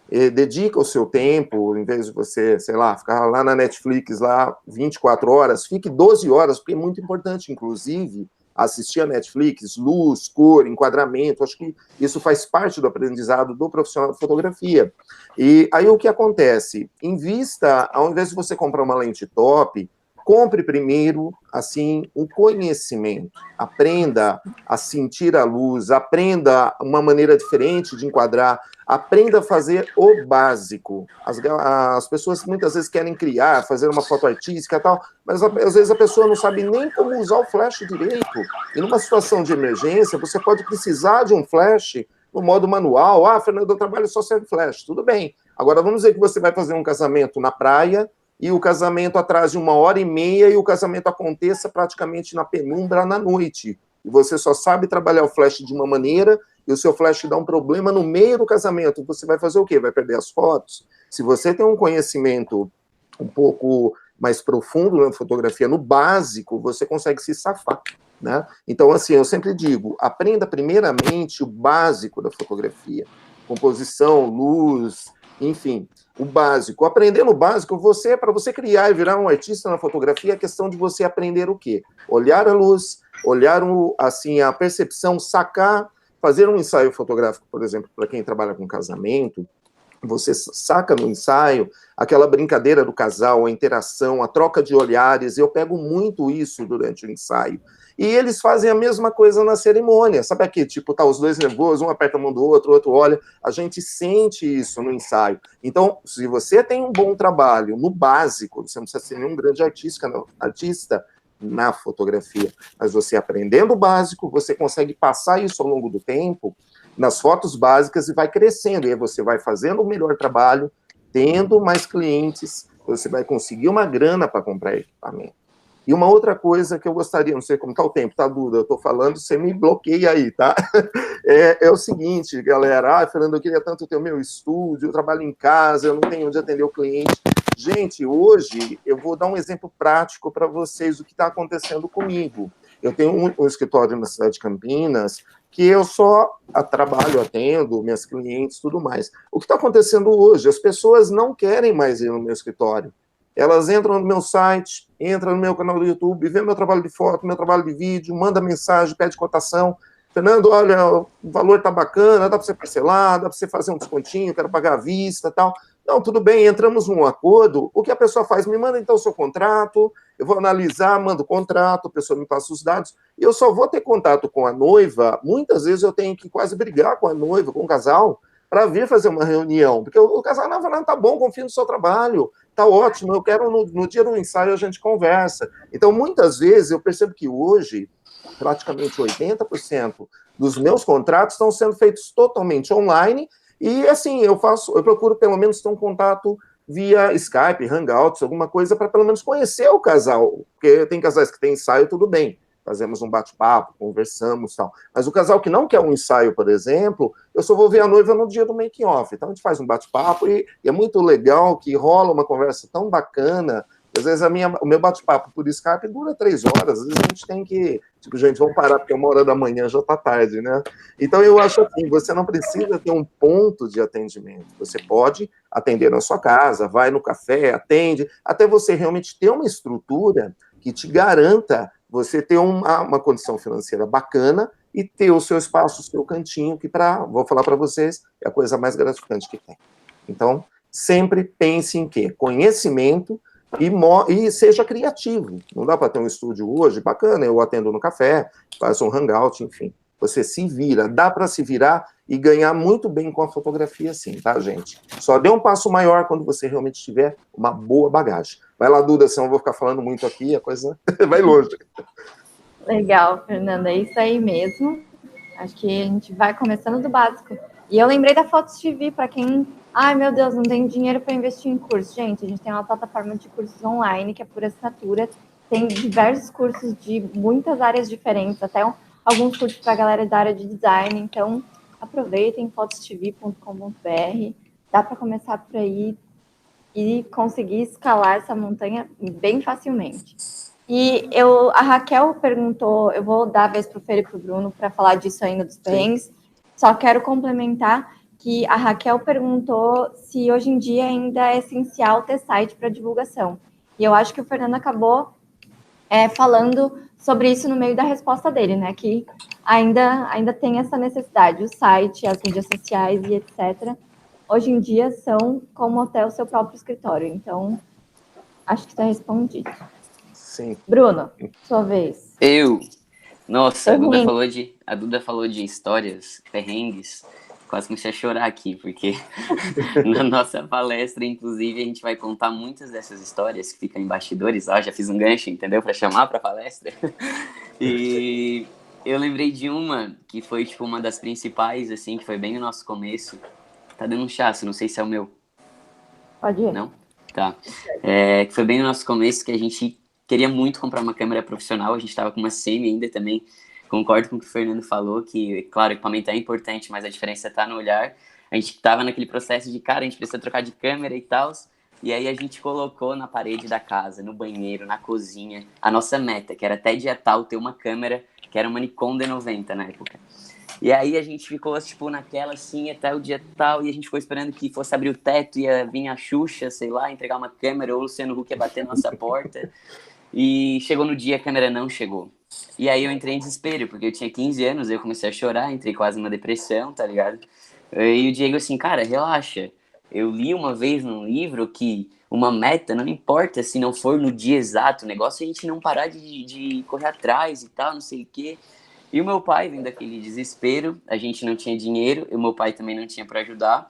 Dedica o seu tempo, em vez de você, sei lá, ficar lá na Netflix, lá 24 horas, fique 12 horas, porque é muito importante, inclusive, assistir a Netflix, luz, cor, enquadramento, acho que isso faz parte do aprendizado do profissional de fotografia. E aí o que acontece? Invista, ao invés de você comprar uma lente top, compre primeiro, assim, um conhecimento. Aprenda a sentir a luz, aprenda uma maneira diferente de enquadrar, aprenda a fazer o básico. As pessoas muitas vezes querem criar, fazer uma foto artística e tal, mas às vezes a pessoa não sabe nem como usar o flash direito. E numa situação de emergência, você pode precisar de um flash no modo manual. Ah, Fernando, eu trabalho só sem flash. Tudo bem. Agora, vamos dizer que você vai fazer um casamento na praia, e o casamento atrase 1h30 e o casamento aconteça praticamente na penumbra na noite. E você só sabe trabalhar o flash de uma maneira e o seu flash dá um problema no meio do casamento. Você vai fazer o quê? Vai perder as fotos? Se você tem um conhecimento um pouco mais profundo na fotografia, no básico, você consegue se safar, né? Então, assim, eu sempre digo, aprenda primeiramente o básico da fotografia. Composição, luz, enfim, o básico. Aprendendo o básico, para você criar e virar um artista na fotografia, é questão de você aprender o quê? Olhar a luz, olhar assim, a percepção, sacar, fazer um ensaio fotográfico, por exemplo, para quem trabalha com casamento, você saca no ensaio aquela brincadeira do casal, a interação, a troca de olhares. Eu pego muito isso durante o ensaio. E eles fazem a mesma coisa na cerimônia. Sabe aqui, tipo, tá os dois nervosos, um aperta a mão do outro, o outro olha. A gente sente isso no ensaio. Então, se você tem um bom trabalho no básico, você não precisa ser nenhum grande artista na fotografia, mas você aprendendo o básico, você consegue passar isso ao longo do tempo nas fotos básicas e vai crescendo. E aí você vai fazendo o melhor trabalho, tendo mais clientes, você vai conseguir uma grana para comprar equipamento. E uma outra coisa que eu gostaria, não sei como está o tempo, tá, Duda? Eu estou falando, você me bloqueia aí, tá? É o seguinte, galera, Fernando, eu queria tanto ter o meu estúdio, eu trabalho em casa, eu não tenho onde atender o cliente. Gente, hoje eu vou dar um exemplo prático para vocês do que está acontecendo comigo. Eu tenho um escritório na cidade de Campinas, que eu só trabalho, atendo, minhas clientes, tudo mais. O que está acontecendo hoje? As pessoas não querem mais ir no meu escritório. Elas entram no meu site, entram no meu canal do YouTube, vê meu trabalho de foto, meu trabalho de vídeo, manda mensagem, pede cotação. Fernando, olha, o valor tá bacana, dá para você parcelar, dá para você fazer um descontinho, quero pagar à vista e tal. Não, tudo bem, entramos num acordo. O que a pessoa faz? Me manda então o seu contrato, eu vou analisar, mando o contrato, a pessoa me passa os dados, e eu só vou ter contato com a noiva. Muitas vezes eu tenho que quase brigar com a noiva, com o casal, para vir fazer uma reunião, porque o casal, não, Fernando, tá bom, confio no seu trabalho, tá ótimo, eu quero no dia do ensaio a gente conversa. Então, muitas vezes, eu percebo que hoje, praticamente 80% dos meus contratos estão sendo feitos totalmente online, e assim, eu procuro pelo menos ter um contato via Skype, Hangouts, alguma coisa, para pelo menos conhecer o casal, porque tem casais que têm ensaio, tudo bem, fazemos um bate-papo, conversamos e tal. Mas o casal que não quer um ensaio, por exemplo, eu só vou ver a noiva no dia do making-off. Então a gente faz um bate-papo e é muito legal que rola uma conversa tão bacana. Às vezes o meu bate-papo por Skype dura 3 horas. Às vezes a gente tem que... Tipo, gente, vamos parar porque 1h da manhã já tá tarde, né? Então eu acho assim, você não precisa ter um ponto de atendimento. Você pode atender na sua casa, vai no café, atende, até você realmente ter uma estrutura que te garanta você ter uma condição financeira bacana e ter o seu espaço, o seu cantinho, que vou falar para vocês, é a coisa mais gratificante que tem. Então, sempre pense em quê? Conhecimento e seja criativo. Não dá para ter um estúdio hoje? Bacana, eu atendo no café, faço um hangout, enfim. Você se vira, dá para se virar e ganhar muito bem com a fotografia, sim, tá, gente? Só dê um passo maior quando você realmente tiver uma boa bagagem. Vai lá, Duda, senão eu vou ficar falando muito aqui, a coisa vai longe. Legal, Fernanda, é isso aí mesmo. Acho que a gente vai começando do básico. E eu lembrei da Fotos TV, para quem... Ai, meu Deus, não tem dinheiro para investir em curso. Gente, a gente tem uma plataforma de cursos online, que é por assinatura. Tem diversos cursos de muitas áreas diferentes, até alguns cursos para a galera da área de design. Então, aproveitem, fotostv.com.br. Dá para começar por aí e conseguir escalar essa montanha bem facilmente. E a Raquel perguntou, eu vou dar a vez para o Fer e para o Bruno para falar disso ainda dos perrengues, só quero complementar que a Raquel perguntou se hoje em dia ainda é essencial ter site para divulgação. E eu acho que o Fernando acabou falando sobre isso no meio da resposta dele, né? Que ainda tem essa necessidade. O site, as mídias sociais e etc. Hoje em dia são como até o seu próprio escritório. Então, acho que está respondido. Sim. Bruno, sua vez. Nossa, Perrengue. a Duda falou de histórias, perrengues. Quase comecei a chorar aqui, porque na nossa palestra, inclusive, a gente vai contar muitas dessas histórias que ficam em bastidores. Ó, já fiz um gancho, entendeu? Para chamar para a palestra. E eu lembrei de uma que foi, tipo, uma das principais, assim, que foi bem no nosso começo. Tá dando um chasso, não sei se é o meu. Pode ir. Não? Tá. Que foi bem no nosso começo que a gente queria muito comprar uma câmera profissional. A gente tava com uma Semi ainda também. Concordo com o que o Fernando falou, que, claro, o equipamento é importante, mas a diferença tá no olhar. A gente tava naquele processo de, cara, a gente precisa trocar de câmera e tal. E aí a gente colocou na parede da casa, no banheiro, na cozinha, a nossa meta, que era até dia tal ter uma câmera, que era uma Nikon D90 na época. E aí a gente ficou, tipo, naquela, assim, até o dia tal, e a gente ficou esperando que fosse abrir o teto, ia vir a Xuxa, sei lá, entregar uma câmera, ou o Luciano Huck ia bater na nossa porta. E chegou no dia, a câmera não chegou. E aí eu entrei em desespero, porque eu tinha 15 anos, eu comecei a chorar, entrei quase numa depressão, tá ligado? E o Diego assim, cara, relaxa. Eu li uma vez num livro que uma meta não importa se não for no dia exato, o negócio é a gente não parar de correr atrás e tal, não sei o quê. E o meu pai, vendo aquele desespero, a gente não tinha dinheiro, e o meu pai também não tinha para ajudar.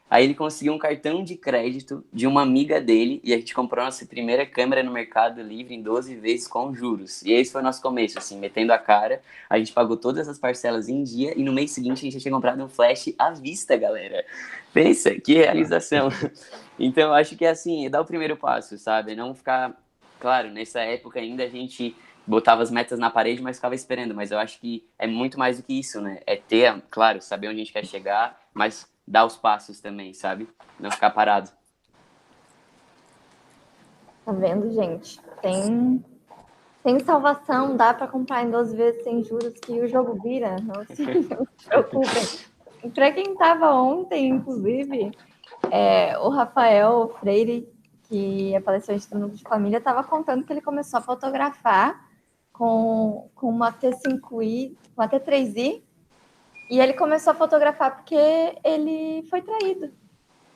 Aí ele conseguiu um cartão de crédito de uma amiga dele e a gente comprou nossa primeira câmera no Mercado Livre em 12 vezes com juros. E esse foi o nosso começo, assim, metendo a cara. A gente pagou todas as parcelas em dia e no mês seguinte a gente já tinha comprado um flash à vista, galera. Pensa, que realização. Então eu acho que é assim, dar o primeiro passo, sabe? Não ficar... Claro, nessa época ainda a gente botava as metas na parede, mas ficava esperando. Mas eu acho que é muito mais do que isso, né? É ter, claro, saber onde a gente quer chegar, mas dar os passos também, sabe? Não ficar parado. Tá vendo, gente? Tem salvação, dá para comprar em 12 vezes sem juros que o jogo vira. Não se preocupem. Para quem estava ontem, inclusive, o Rafael Freire, que é palestrante do Núcleo de Família, estava contando que ele começou a fotografar com uma T5i, uma T3i, e ele começou a fotografar porque ele foi traído.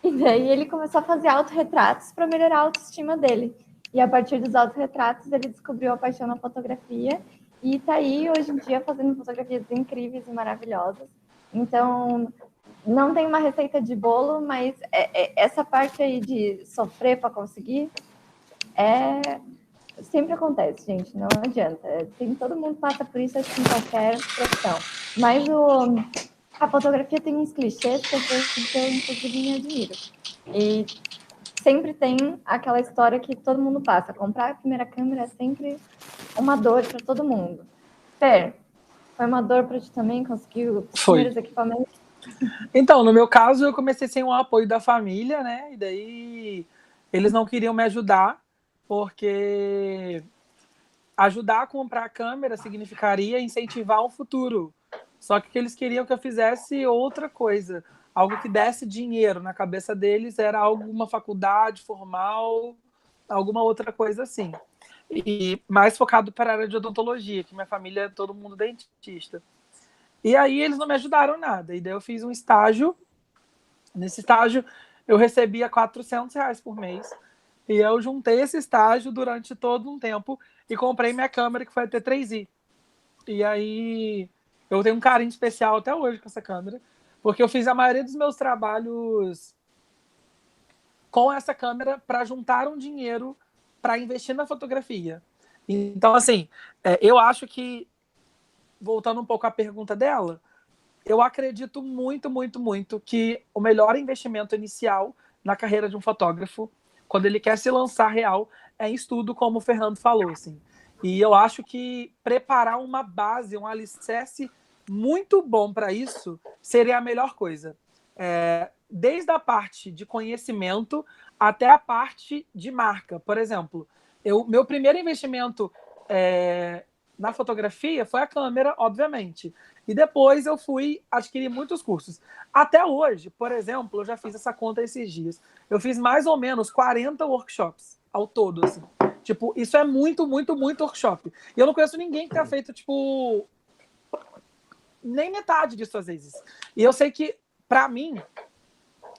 E daí ele começou a fazer autorretratos para melhorar a autoestima dele. E a partir dos autorretratos, ele descobriu a paixão na fotografia e está aí hoje em dia fazendo fotografias incríveis e maravilhosas. Então, não tem uma receita de bolo, mas essa parte aí de sofrer para conseguir sempre acontece, gente, não adianta. Todo mundo passa por isso, acho que em qualquer profissão. Mas a fotografia tem uns clichês que eu inclusive me admiro. E sempre tem aquela história que todo mundo passa. Comprar a primeira câmera é sempre uma dor para todo mundo. Fer, foi uma dor para ti também conseguir os primeiros equipamentos? Então, no meu caso, eu comecei sem o apoio da família, né? E daí eles não queriam me ajudar, porque ajudar a comprar a câmera significaria incentivar um futuro. Só que eles queriam que eu fizesse outra coisa, algo que desse dinheiro. Na cabeça deles era alguma faculdade formal, alguma outra coisa assim. E mais focado para a área de odontologia, que minha família é todo mundo dentista. E aí eles não me ajudaram nada. E daí eu fiz um estágio. Nesse estágio eu recebia R$400 por mês. E eu juntei esse estágio durante todo um tempo e comprei minha câmera, que foi a T3i. E aí eu tenho um carinho especial até hoje com essa câmera, porque eu fiz a maioria dos meus trabalhos com essa câmera para juntar um dinheiro para investir na fotografia. Então, assim, eu acho que, voltando um pouco à pergunta dela, eu acredito muito, muito, muito que o melhor investimento inicial na carreira de um fotógrafo, quando ele quer se lançar real, é em estudo, como o Fernando falou, assim. E eu acho que preparar uma base, um alicerce muito bom para isso seria a melhor coisa. Desde a parte de conhecimento até a parte de marca. Por exemplo, meu primeiro investimento na fotografia foi a câmera, obviamente. E depois eu fui adquirir muitos cursos. Até hoje, por exemplo, eu já fiz essa conta esses dias. Eu fiz mais ou menos 40 workshops ao todo, assim. Tipo, isso é muito, muito, muito workshop. E eu não conheço ninguém que tenha feito, tipo, nem metade disso às vezes. E eu sei que, para mim,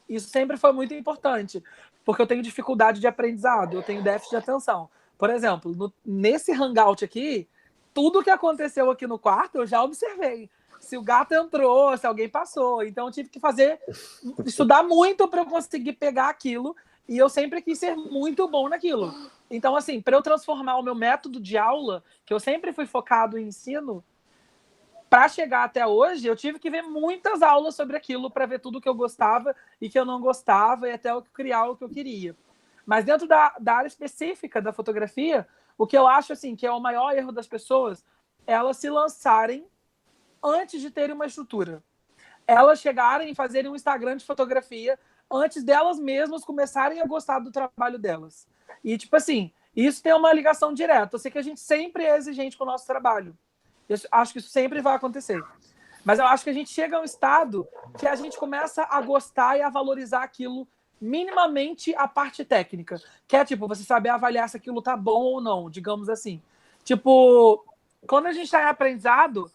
isso sempre foi muito importante, porque eu tenho dificuldade de aprendizado, eu tenho déficit de atenção. Por exemplo, nesse hangout aqui, tudo que aconteceu aqui no quarto eu já observei. Se o gato entrou, se alguém passou. Então eu tive que estudar muito para eu conseguir pegar aquilo, e eu sempre quis ser muito bom naquilo. Então, assim, para eu transformar o meu método de aula, que eu sempre fui focado em ensino, para chegar até hoje, eu tive que ver muitas aulas sobre aquilo para ver tudo que eu gostava e que eu não gostava e até eu criar o que eu queria. Mas dentro da área específica da fotografia, o que eu acho assim que é o maior erro das pessoas é elas se lançarem antes de terem uma estrutura. Elas chegarem e fazerem um Instagram de fotografia antes delas mesmas começarem a gostar do trabalho delas. E, tipo assim, isso tem uma ligação direta. Eu sei que a gente sempre é exigente com o nosso trabalho. Eu acho que isso sempre vai acontecer. Mas eu acho que a gente chega a um estado que a gente começa a gostar e a valorizar aquilo minimamente a parte técnica. Que é, tipo, você saber avaliar se aquilo tá bom ou não, digamos assim. Tipo, quando a gente está em aprendizado,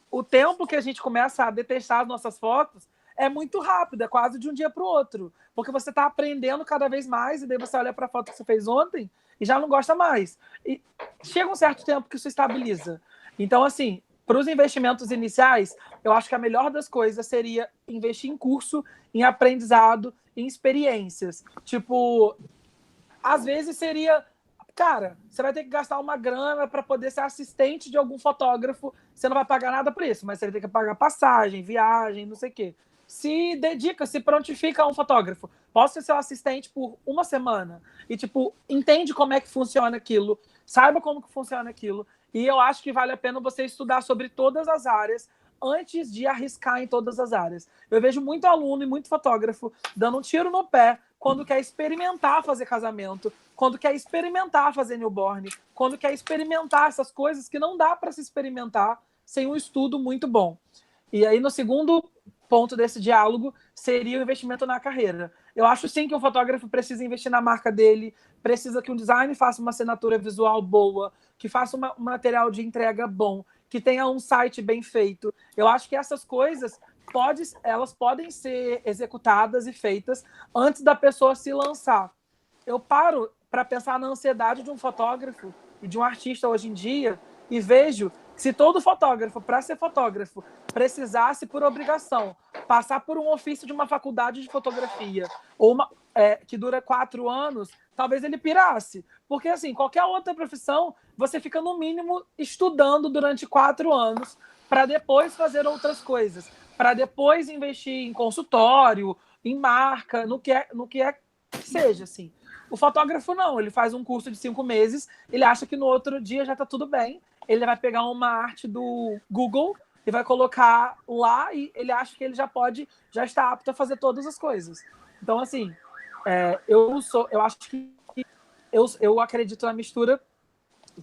o tempo que a gente começa a detestar as nossas fotos é muito rápido, é quase de um dia para o outro. Porque você está aprendendo cada vez mais e daí você olha para a foto que você fez ontem e já não gosta mais. E chega um certo tempo que isso estabiliza. Então, assim, para os investimentos iniciais, eu acho que a melhor das coisas seria investir em curso, em aprendizado, em experiências. Tipo, às vezes seria... Cara, você vai ter que gastar uma grana para poder ser assistente de algum fotógrafo. Você não vai pagar nada por isso, mas você vai ter que pagar passagem, viagem, não sei o quê. Se dedica, se prontifica a um fotógrafo. Posso ser seu assistente por uma semana. E, tipo, entende como é que funciona aquilo. Saiba como que funciona aquilo. E eu acho que vale a pena você estudar sobre todas as áreas antes de arriscar em todas as áreas. Eu vejo muito aluno e muito fotógrafo dando um tiro no pé quando quer experimentar fazer casamento, quando quer experimentar fazer newborn, quando quer experimentar essas coisas que não dá para se experimentar sem um estudo muito bom. E aí, no segundo ponto desse diálogo, seria o investimento na carreira. Eu acho sim que o fotógrafo precisa investir na marca dele, precisa que um design faça uma assinatura visual boa, que faça um material de entrega bom, que tenha um site bem feito. Eu acho que essas coisas elas podem ser executadas e feitas antes da pessoa se lançar. Eu paro para pensar na ansiedade de um fotógrafo e de um artista hoje em dia e vejo que se todo fotógrafo, para ser fotógrafo, precisasse, por obrigação, passar por um ofício de uma faculdade de fotografia ou que dura 4 anos, talvez ele pirasse. Porque, assim, qualquer outra profissão, você fica, no mínimo, estudando durante 4 anos para depois fazer outras coisas, para depois investir em consultório, em marca, no que seja, assim. O fotógrafo não, ele faz um curso de 5 meses, ele acha que no outro dia já está tudo bem, ele vai pegar uma arte do Google e vai colocar lá e ele acha que ele já está apto a fazer todas as coisas. Então, assim, eu acho que eu acredito na mistura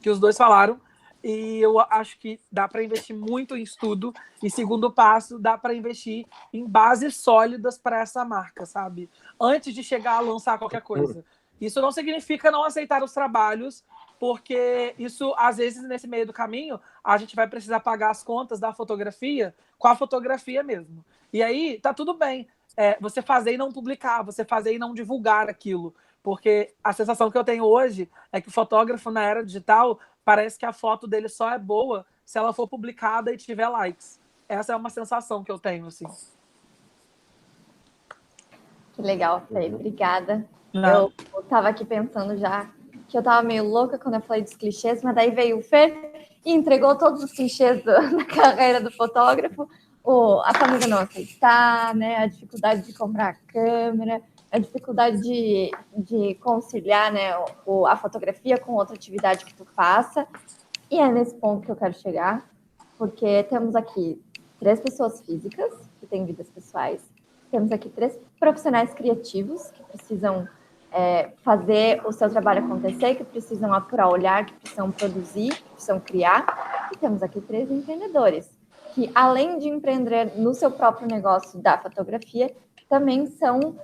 que os dois falaram, e eu acho que dá para investir muito em estudo, e segundo passo, dá para investir em bases sólidas para essa marca, sabe? Antes de chegar a lançar qualquer coisa. Isso não significa não aceitar os trabalhos, porque isso, às vezes, nesse meio do caminho, a gente vai precisar pagar as contas da fotografia com a fotografia mesmo. E aí, tá tudo bem. Você fazer e não publicar, você fazer e não divulgar aquilo. Porque a sensação que eu tenho hoje é que o fotógrafo, na era digital, parece que a foto dele só é boa se ela for publicada e tiver likes. Essa é uma sensação que eu tenho, assim. Que legal, Fê. Obrigada. Eu estava aqui pensando já que eu estava meio louca quando eu falei dos clichês, mas daí veio o Fê e entregou todos os clichês da carreira do fotógrafo. A família não aceitar, né? A dificuldade de comprar a câmera, a dificuldade de conciliar, né, a fotografia com outra atividade que tu faça. E é nesse ponto que eu quero chegar, porque temos aqui 3 pessoas físicas que têm vidas pessoais, temos aqui 3 profissionais criativos que precisam fazer o seu trabalho acontecer, que precisam apurar o olhar, que precisam produzir, que precisam criar, e temos aqui 3 empreendedores, que além de empreender no seu próprio negócio da fotografia, também são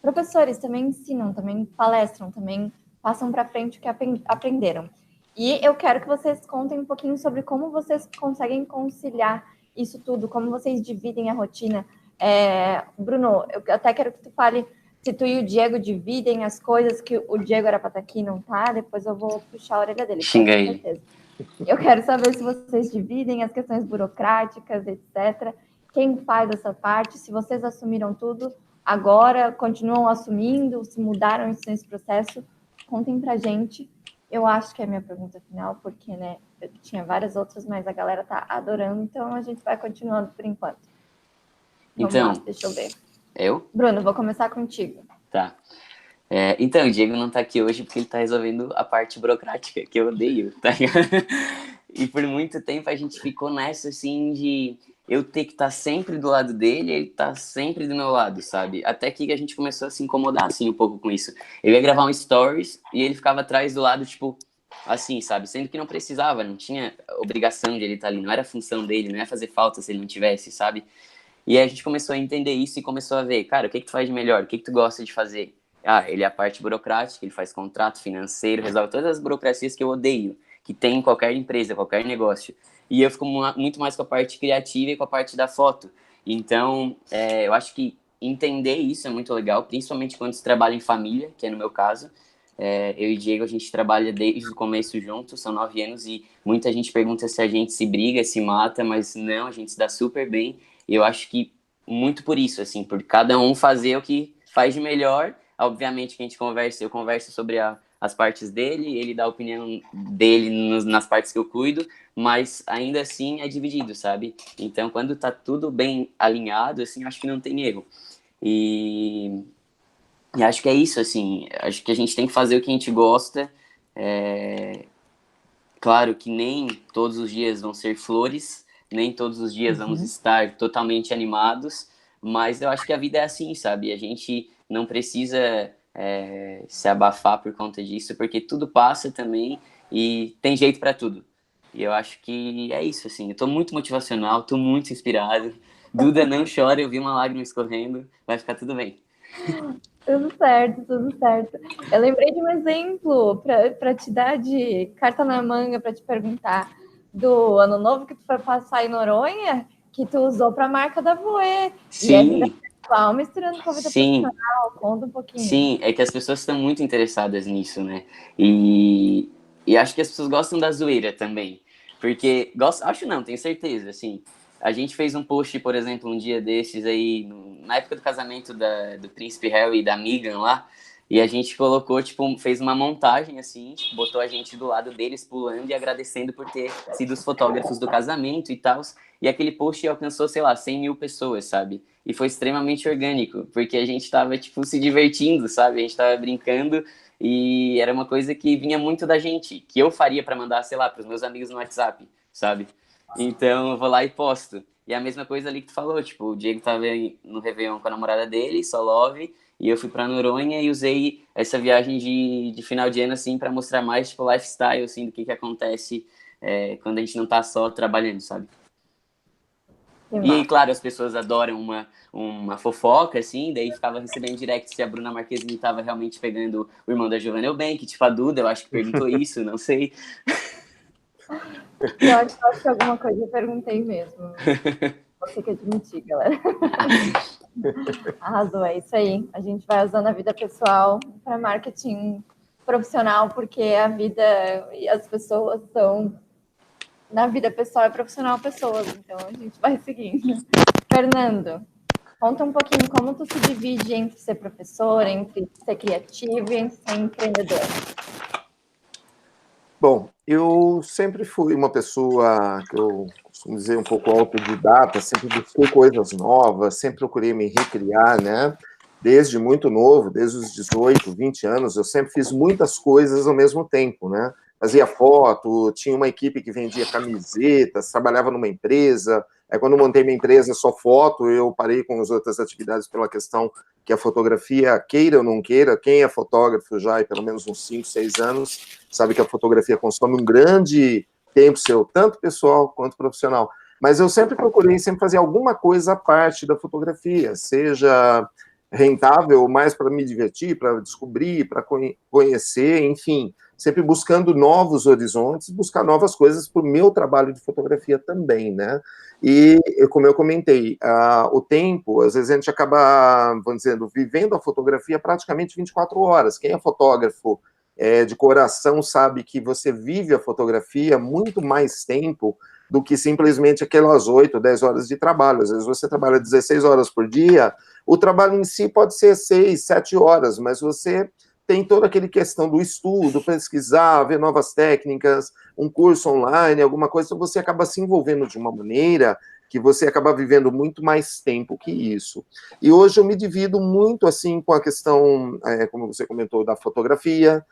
professores, também ensinam, também palestram, também passam para frente o que aprenderam. E eu quero que vocês contem um pouquinho sobre como vocês conseguem conciliar isso tudo, como vocês dividem a rotina. Bruno, eu até quero que tu fale se tu e o Diego dividem as coisas, que o Diego era para estar aqui, não tá? Depois eu vou puxar a orelha dele. Xinga com ele. certeza. Eu quero saber se vocês dividem as questões burocráticas, etc. Quem faz essa parte, se vocês assumiram tudo, agora continuam assumindo, se mudaram isso nesse processo, contem pra gente. Eu acho que é a minha pergunta final, porque, né, eu tinha várias outras, mas a galera tá adorando, então a gente vai continuando por enquanto. Vamos Então, lá, deixa eu ver. Eu? Bruno, vou começar contigo. Tá. Então, o Diego não tá aqui hoje porque ele tá resolvendo a parte burocrática, que eu odeio, tá ligado? E por muito tempo a gente ficou nessa, assim, de eu ter que estar sempre do lado dele e ele tá sempre do meu lado, sabe? Até que a gente começou a se incomodar, assim, um pouco com isso. Eu ia gravar um stories e ele ficava atrás do lado, tipo, assim, sabe? Sendo que não precisava, não tinha obrigação de ele estar ali, não era função dele, não ia fazer falta se ele não tivesse, sabe? E aí a gente começou a entender isso e começou a ver, cara, o que tu faz de melhor? O que tu gosta de fazer? Ele é a parte burocrática, ele faz contrato financeiro, resolve todas as burocracias que eu odeio, que tem em qualquer empresa, qualquer negócio. E eu fico muito mais com a parte criativa e com a parte da foto. Então, eu acho que entender isso é muito legal, principalmente quando se trabalha em família, que é no meu caso. Eu e o Diego, a gente trabalha desde o começo juntos, são 9 anos, e muita gente pergunta se a gente se briga, se mata, mas não, a gente se dá super bem. E eu acho que muito por isso, assim, por cada um fazer o que faz de melhor. Obviamente que eu converso sobre as partes dele, ele dá a opinião dele nas partes que eu cuido, mas ainda assim é dividido, sabe? Então, quando tá tudo bem alinhado, assim, acho que não tem erro. E acho que é isso, assim, acho que a gente tem que fazer o que a gente gosta. Claro que nem todos os dias vão ser flores, nem todos os dias vamos estar totalmente animados, mas eu acho que a vida é assim, sabe? A gente não precisa se abafar por conta disso, porque tudo passa também e tem jeito para tudo. E eu acho que é isso, assim. Eu tô muito motivacional, tô muito inspirado. Duda, não chora, eu vi uma lágrima escorrendo, vai ficar tudo bem. Tudo certo, tudo certo. Eu lembrei de um exemplo para te dar de carta na manga, para te perguntar do ano novo que tu foi passar em Noronha, que tu usou para a marca da Voe. Sim. E a vida pessoal misturando com a vida Sim. profissional. Conta um pouquinho. Sim, é que as pessoas estão muito interessadas nisso, né? E acho que as pessoas gostam da zoeira também. Porque, acho não, tenho certeza, assim. A gente fez um post, por exemplo, um dia desses aí, na época do casamento do Príncipe Harry e da Meghan lá, e a gente colocou, tipo, fez uma montagem, assim, tipo, botou a gente do lado deles, pulando e agradecendo por ter sido os fotógrafos do casamento e tal. E aquele post alcançou, sei lá, 100 mil pessoas, sabe? E foi extremamente orgânico, porque a gente tava, tipo, se divertindo, sabe? A gente tava brincando e era uma coisa que vinha muito da gente, que eu faria para mandar, sei lá, pros meus amigos no WhatsApp, sabe? Então eu vou lá e posto. E a mesma coisa ali que tu falou, tipo, o Diego tava no Réveillon com a namorada dele, só love, e eu fui pra Noronha e usei essa viagem de final de ano, assim, para mostrar mais, tipo, lifestyle, assim, do que acontece quando a gente não tá só trabalhando, sabe? E aí, claro, as pessoas adoram uma fofoca, assim, daí ficava recebendo direct se a Bruna Marquezine estava realmente pegando o irmão da Giovanna Eubank, tipo a Duda, eu acho que perguntou isso, não sei. Eu acho que alguma coisa eu perguntei mesmo. Vou ter que admitir, galera. Arrasou, é isso aí. A gente vai usando a vida pessoal para marketing profissional, porque a vida e as pessoas são... Na vida pessoal e profissional pessoas, então a gente vai seguindo. Fernando, conta um pouquinho como tu se divide entre ser professor, entre ser criativo e entre ser empreendedor. Bom, eu sempre fui uma pessoa que eu costumo dizer um pouco autodidata, sempre busquei coisas novas, sempre procurei me recriar, né? Desde muito novo, desde os 18, 20 anos, eu sempre fiz muitas coisas ao mesmo tempo, né? Fazia foto, tinha uma equipe que vendia camisetas, trabalhava numa empresa. Aí, quando eu montei minha empresa só foto, eu parei com as outras atividades pela questão que a fotografia, queira ou não queira, quem é fotógrafo já há pelo menos uns 5, 6 anos, sabe que a fotografia consome um grande tempo seu, tanto pessoal quanto profissional. Mas eu sempre procurei sempre fazer alguma coisa à parte da fotografia, seja rentável, mais para me divertir, para descobrir, para conhecer, enfim, sempre buscando novos horizontes, buscar novas coisas para o meu trabalho de fotografia também, né? E, como eu comentei, o tempo, às vezes a gente acaba, vamos dizer, vivendo a fotografia praticamente 24 horas. Quem é fotógrafo de coração sabe que você vive a fotografia muito mais tempo do que simplesmente aquelas 8, 10 horas de trabalho. Às vezes você trabalha 16 horas por dia, o trabalho em si pode ser 6, 7 horas, mas você tem toda aquela questão do estudo, pesquisar, ver novas técnicas, um curso online, alguma coisa, então você acaba se envolvendo de uma maneira que você acaba vivendo muito mais tempo que isso. E hoje eu me divido muito, assim, com a questão, como você comentou, da fotografia,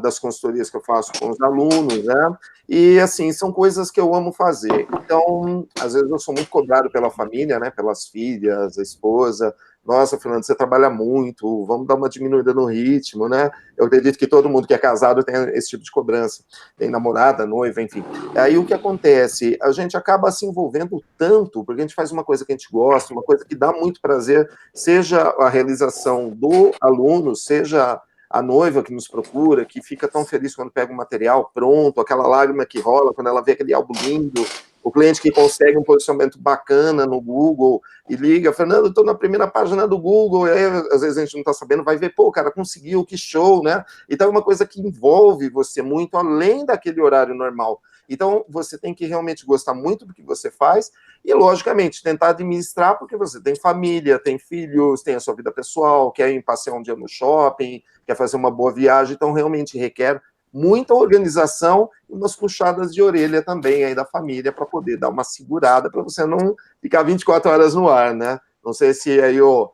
das consultorias que eu faço com os alunos, né? E, assim, são coisas que eu amo fazer. Então, às vezes eu sou muito cobrado pela família, né? Pelas filhas, a esposa. Nossa, Fernando, você trabalha muito, vamos dar uma diminuída no ritmo, né? Eu acredito que todo mundo que é casado tem esse tipo de cobrança. Tem namorada, noiva, enfim. Aí o que acontece? A gente acaba se envolvendo tanto, porque a gente faz uma coisa que a gente gosta, uma coisa que dá muito prazer, seja a realização do aluno, seja a noiva que nos procura, que fica tão feliz quando pega o material pronto, aquela lágrima que rola quando ela vê aquele álbum lindo, o cliente que consegue um posicionamento bacana no Google e liga, Fernando, estou na primeira página do Google, e aí às vezes a gente não está sabendo, vai ver, pô, o cara conseguiu, que show, né? Então é uma coisa que envolve você muito além daquele horário normal. Então você tem que realmente gostar muito do que você faz e, logicamente, tentar administrar, porque você tem família, tem filhos, tem a sua vida pessoal, quer ir passear um dia no shopping, quer fazer uma boa viagem, então realmente requer muita organização e umas puxadas de orelha também aí da família para poder dar uma segurada, para você não ficar 24 horas no ar, né? Não sei se aí o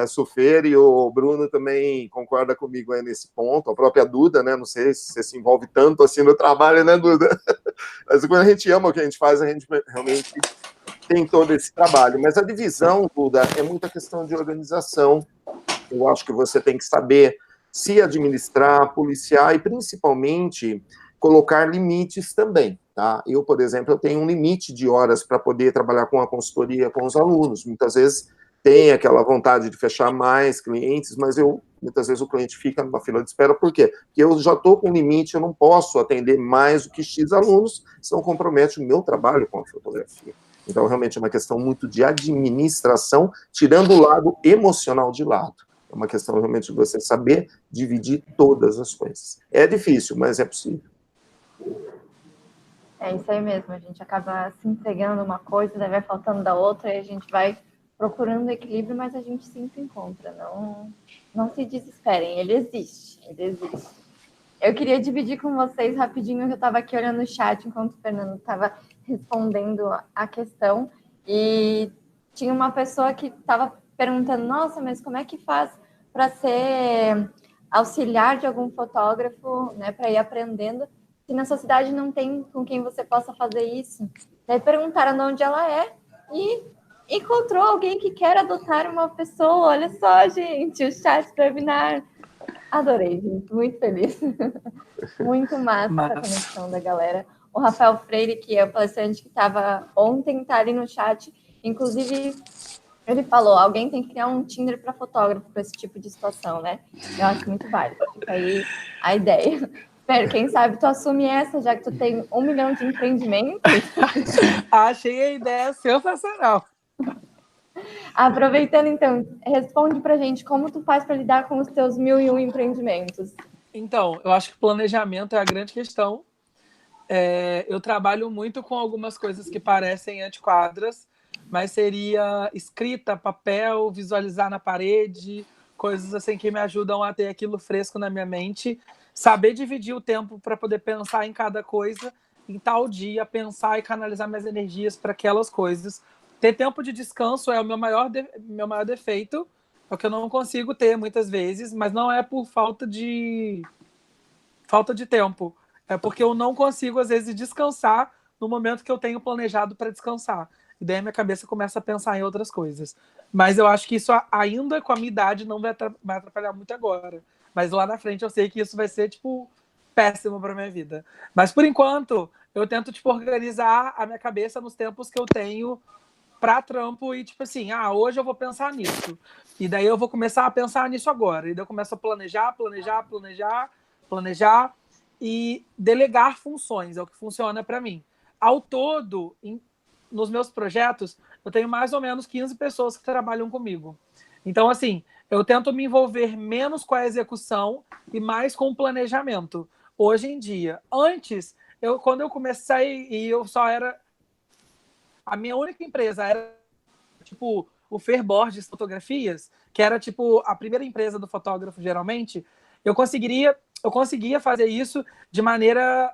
Sufeira e o Bruno também concorda comigo aí nesse ponto, a própria Duda, né? Não sei se você se envolve tanto assim no trabalho, né, Duda? Mas quando a gente ama o que a gente faz, a gente realmente tem todo esse trabalho. Mas a divisão, Duda, é muita questão de organização. Eu acho que você tem que saber se administrar, policiar e, principalmente, colocar limites também, tá? Eu, por exemplo, eu tenho um limite de horas para poder trabalhar com a consultoria com os alunos. Muitas vezes tem aquela vontade de fechar mais clientes, mas muitas vezes o cliente fica numa fila de espera. Por quê? Porque eu já estou com um limite, eu não posso atender mais do que X alunos, senão compromete o meu trabalho com a fotografia. Então, realmente é uma questão muito de administração, tirando o lado emocional de lado. É uma questão realmente de você saber dividir todas as coisas. É difícil, mas é possível. É isso aí mesmo, a gente acaba se entregando uma coisa, daí vai faltando da outra, e a gente vai procurando equilíbrio, mas a gente sempre encontra. Não se desesperem, ele existe, ele existe. Eu queria dividir com vocês rapidinho, que eu estava aqui olhando o chat enquanto o Fernando estava respondendo a questão, e tinha uma pessoa que estava perguntando, nossa, mas como é que faz para ser auxiliar de algum fotógrafo, né, para ir aprendendo, se na sua cidade não tem com quem você possa fazer isso? Daí perguntaram de onde ela é e encontrou alguém que quer adotar uma pessoa. Olha só, gente, o chat do webinar. Adorei, gente, muito feliz. Muito massa essa conexão da galera. O Rafael Freire, que é o palestrante que estava ontem, está ali no chat. Inclusive, ele falou, alguém tem que criar um Tinder para fotógrafo para esse tipo de situação, né? Eu acho muito válido. Fica aí a ideia. Espero, quem sabe tu assume essa, já que tu tem 1 milhão de empreendimentos. Achei a ideia sensacional. Aproveitando, então, responde pra gente como tu faz para lidar com os teus 1001 empreendimentos. Então, eu acho que planejamento é a grande questão. Eu trabalho muito com algumas coisas que parecem antiquadas, mas seria escrita, papel, visualizar na parede, coisas assim que me ajudam a ter aquilo fresco na minha mente, saber dividir o tempo para poder pensar em cada coisa, em tal dia, pensar e canalizar minhas energias para aquelas coisas. Ter tempo de descanso é o meu maior defeito, é o que eu não consigo ter muitas vezes, mas não é por falta de tempo. É porque eu não consigo, às vezes, descansar no momento que eu tenho planejado para descansar. E daí a minha cabeça começa a pensar em outras coisas. Mas eu acho que isso ainda com a minha idade não vai atrapalhar muito agora. Mas lá na frente eu sei que isso vai ser, tipo, péssimo para minha vida. Mas por enquanto, eu tento, tipo, organizar a minha cabeça nos tempos que eu tenho para trampo e tipo assim, hoje eu vou pensar nisso. E daí eu vou começar a pensar nisso agora. E daí eu começo a planejar e delegar funções, é o que funciona para mim. Ao todo, nos meus projetos, eu tenho mais ou menos 15 pessoas que trabalham comigo. Então, assim, eu tento me envolver menos com a execução e mais com o planejamento. Hoje em dia. Antes, quando eu comecei e eu só era... A minha única empresa era, tipo, o Ferborges Fotografias, que era, tipo, a primeira empresa do fotógrafo, geralmente. Eu conseguia fazer isso de maneira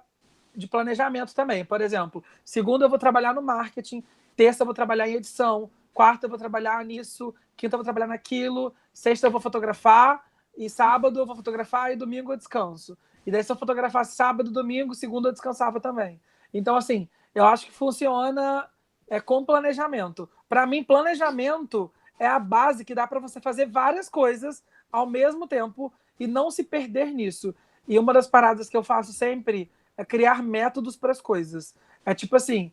de planejamento também. Por exemplo, segunda eu vou trabalhar no marketing, terça eu vou trabalhar em edição, quarta eu vou trabalhar nisso, quinta eu vou trabalhar naquilo, sexta eu vou fotografar, e sábado eu vou fotografar e domingo eu descanso. E daí se eu fotografasse sábado, domingo, segunda eu descansava também. Então, assim, eu acho que funciona com planejamento. Para mim, planejamento é a base que dá para você fazer várias coisas ao mesmo tempo e não se perder nisso. E uma das paradas que eu faço sempre é criar métodos para as coisas. É tipo assim,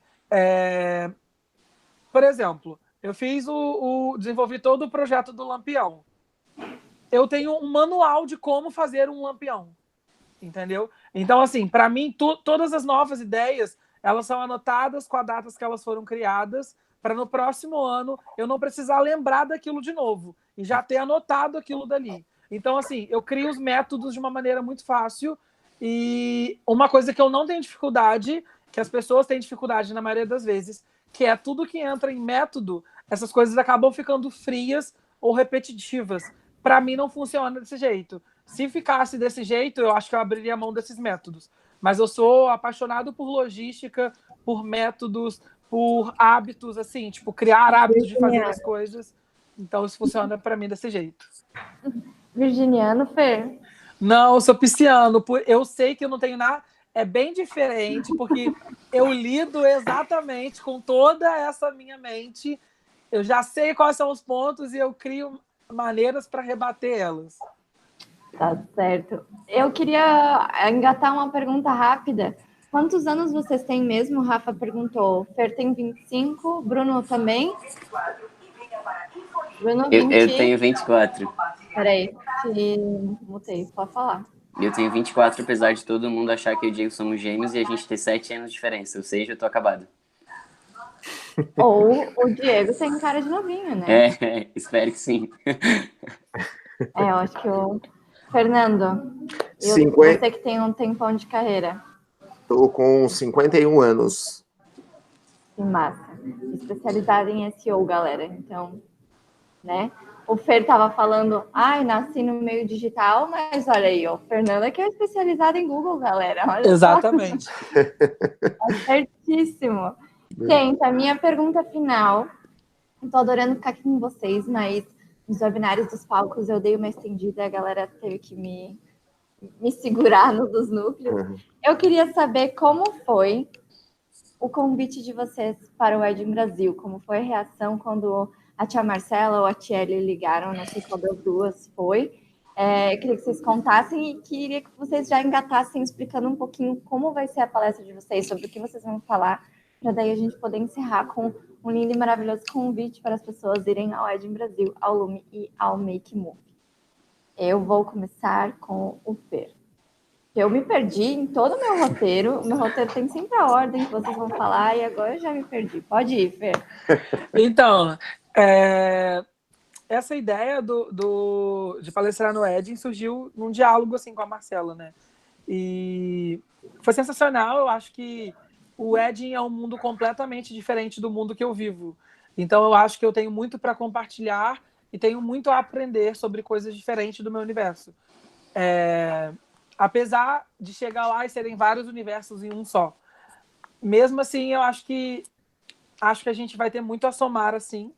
por exemplo, eu desenvolvi todo o projeto do Lampião. Eu tenho um manual de como fazer um lampião, entendeu? Então, assim, para mim, todas as novas ideias, elas são anotadas com as datas que elas foram criadas, para no próximo ano eu não precisar lembrar daquilo de novo e já ter anotado aquilo dali. Então, assim, eu crio os métodos de uma maneira muito fácil e uma coisa que eu não tenho dificuldade, que as pessoas têm dificuldade na maioria das vezes, que é tudo que entra em método, essas coisas acabam ficando frias ou repetitivas. Para mim, não funciona desse jeito. Se ficasse desse jeito, eu acho que eu abriria mão desses métodos. Mas eu sou apaixonado por logística, por métodos, por hábitos, assim, tipo, criar hábitos de fazer as coisas. Então, isso funciona para mim desse jeito. Virginiano, Fer? Não, eu sou pisciano. Eu sei que eu não tenho nada... É bem diferente, porque eu lido exatamente com toda essa minha mente. Eu já sei quais são os pontos e eu crio maneiras para rebater elas. Tá certo. Eu queria engatar uma pergunta rápida. Quantos anos vocês têm mesmo? O Rafa perguntou. Fer tem 25, Bruno também? Bruno, 20... Eu tenho 24. Peraí, te mutei, pode falar. Eu tenho 24, apesar de todo mundo achar que eu e o Diego somos gêmeos e a gente ter 7 anos de diferença. Ou seja, eu tô acabado. Ou o Diego tem cara de novinho, né? Espero que sim. Eu acho que o... Fernando, você que tem um tempão de carreira. Tô com 51 anos. Que massa. Especializada em SEO, galera. Então, né? O Fer tava falando, nasci no meio digital, mas olha aí, o Fernanda que é especializada em Google, galera. Olha exatamente. Só. Certíssimo. Gente, a minha pergunta final, eu tô adorando ficar aqui com vocês, mas nos webinários dos palcos eu dei uma estendida, a galera teve que me segurar no dos núcleos. Eu queria saber como foi o convite de vocês para o Edin Brasil, como foi a reação quando a tia Marcela ou a tia Ellie ligaram, não sei qual das duas foi. Eu queria que vocês contassem e queria que vocês já engatassem explicando um pouquinho como vai ser a palestra de vocês, sobre o que vocês vão falar, para daí a gente poder encerrar com um lindo e maravilhoso convite para as pessoas irem ao Edin Brasil, ao Lume e ao Make Move. Eu vou começar com o Fer. Eu me perdi em todo o meu roteiro. O meu roteiro tem sempre a ordem que vocês vão falar e agora eu já me perdi. Pode ir, Fer. Então, essa ideia de palestrar no Edin surgiu num diálogo assim, com a Marcela, né? E foi sensacional. Eu acho que o Edin é um mundo completamente diferente do mundo que eu vivo. Então, eu acho que eu tenho muito para compartilhar e tenho muito a aprender sobre coisas diferentes do meu universo. Apesar de chegar lá e serem vários universos em um só. Mesmo assim, eu acho que a gente vai ter muito a somar, assim.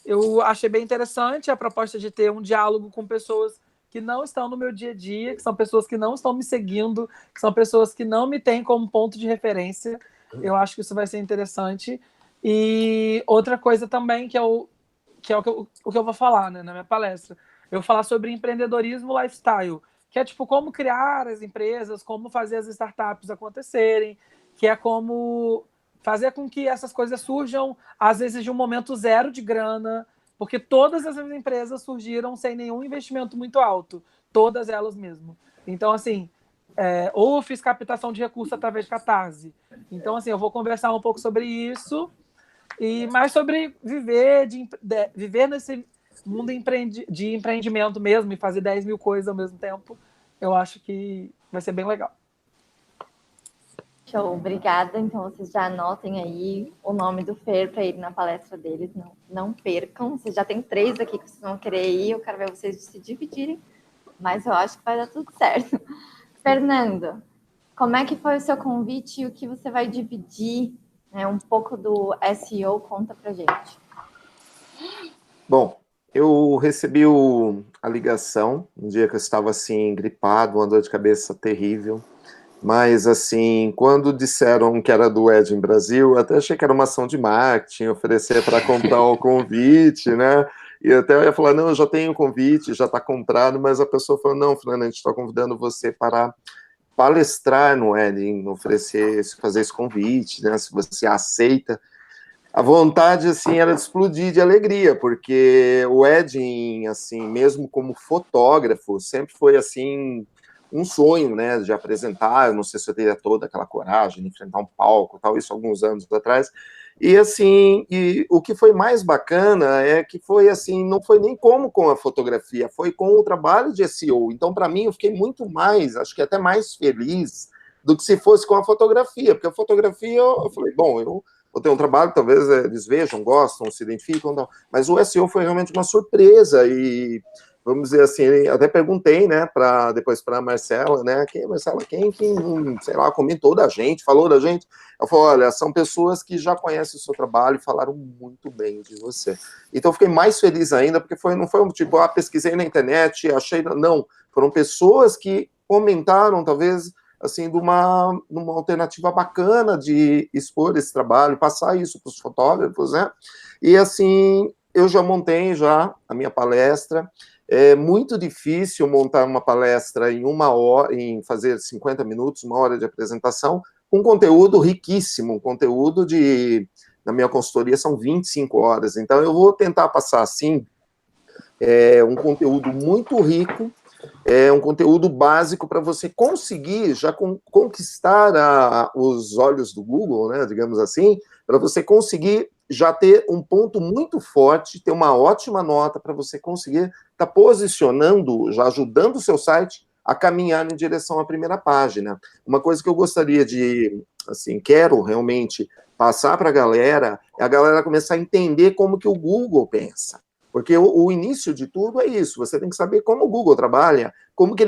Eu achei bem interessante a proposta de ter um diálogo com pessoas que não estão no meu dia a dia, que são pessoas que não estão me seguindo, que são pessoas que não me têm como ponto de referência. Eu acho que isso vai ser interessante. E outra coisa também, que é o que eu vou falar, né, na minha palestra. Eu vou falar sobre empreendedorismo lifestyle, que é tipo como criar as empresas, como fazer as startups acontecerem, que é como fazer com que essas coisas surjam, às vezes, de um momento zero de grana, porque todas essas empresas surgiram sem nenhum investimento muito alto, todas elas mesmo. Então, assim, ou eu fiz captação de recursos através de Catarse. Então, assim, eu vou conversar um pouco sobre isso, e mais sobre viver nesse mundo de empreendimento mesmo, e fazer 10 mil coisas ao mesmo tempo. Eu acho que vai ser bem legal. Show, obrigada. Então, vocês já anotem aí o nome do Fer para ir na palestra deles. Não percam. Vocês já tem 3 aqui que vocês vão querer ir. Eu quero ver vocês se dividirem. Mas eu acho que vai dar tudo certo. Fernando, como é que foi o seu convite e o que você vai dividir, né, um pouco do SEO? Conta pra gente. Bom, eu recebi a ligação um dia que eu estava assim, gripado, uma dor de cabeça terrível. Mas, assim, quando disseram que era do Ed em Brasil, eu até achei que era uma ação de marketing, oferecer para comprar o convite, né? E até eu ia falar, não, eu já tenho o convite, já está comprado, mas a pessoa falou, não, Fernando, a gente está convidando você para palestrar no Ed, oferecer, fazer esse convite, né? Se você aceita. A vontade, assim, era de explodir de alegria, porque o Ed, assim, mesmo como fotógrafo, sempre foi, assim, um sonho, né, de apresentar. Eu não sei se eu teria toda aquela coragem de enfrentar um palco, tal, isso alguns anos atrás. E, assim, o que foi mais bacana é que foi, assim, não foi nem como com a fotografia, foi com o trabalho de SEO. Então, para mim, eu fiquei muito mais, acho que até mais feliz do que se fosse com a fotografia, porque a fotografia, eu falei, bom, eu vou ter um trabalho, talvez eles vejam, gostam, se identificam, não. Mas o SEO foi realmente uma surpresa e, vamos dizer assim, até perguntei, né, depois para a Marcela, né, Marcela, quem, sei lá, comentou da gente, falou da gente? Ela falou, olha, são pessoas que já conhecem o seu trabalho e falaram muito bem de você. Então, eu fiquei mais feliz ainda, porque não foi um tipo, pesquisei na internet, achei, não, foram pessoas que comentaram, talvez, assim, de uma alternativa bacana de expor esse trabalho, passar isso para os fotógrafos, né? E, assim, eu já montei a minha palestra. É muito difícil montar uma palestra em 1 hora, em fazer 50 minutos, 1 hora de apresentação, com conteúdo riquíssimo, conteúdo na minha consultoria são 25 horas. Então, eu vou tentar passar, assim, um conteúdo muito rico, um conteúdo básico para você conseguir já conquistar os olhos do Google, né, digamos assim, para você conseguir já ter um ponto muito forte, ter uma ótima nota para você conseguir estar posicionando, já ajudando o seu site a caminhar em direção à primeira página. Uma coisa que eu gostaria de, assim, quero realmente passar para a galera, é a galera começar a entender como que o Google pensa. Porque o início de tudo é isso, você tem que saber como o Google trabalha, como que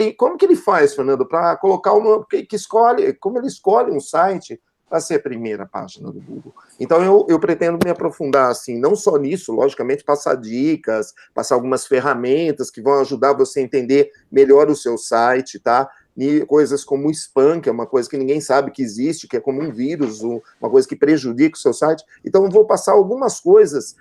ele faz, Fernando, para colocar como ele escolhe um site para ser a primeira página do Google. Então, eu pretendo me aprofundar, assim, não só nisso, logicamente, passar dicas, passar algumas ferramentas que vão ajudar você a entender melhor o seu site, tá? E coisas como o spam, que é uma coisa que ninguém sabe que existe, que é como um vírus, uma coisa que prejudica o seu site. Então, eu vou passar algumas coisas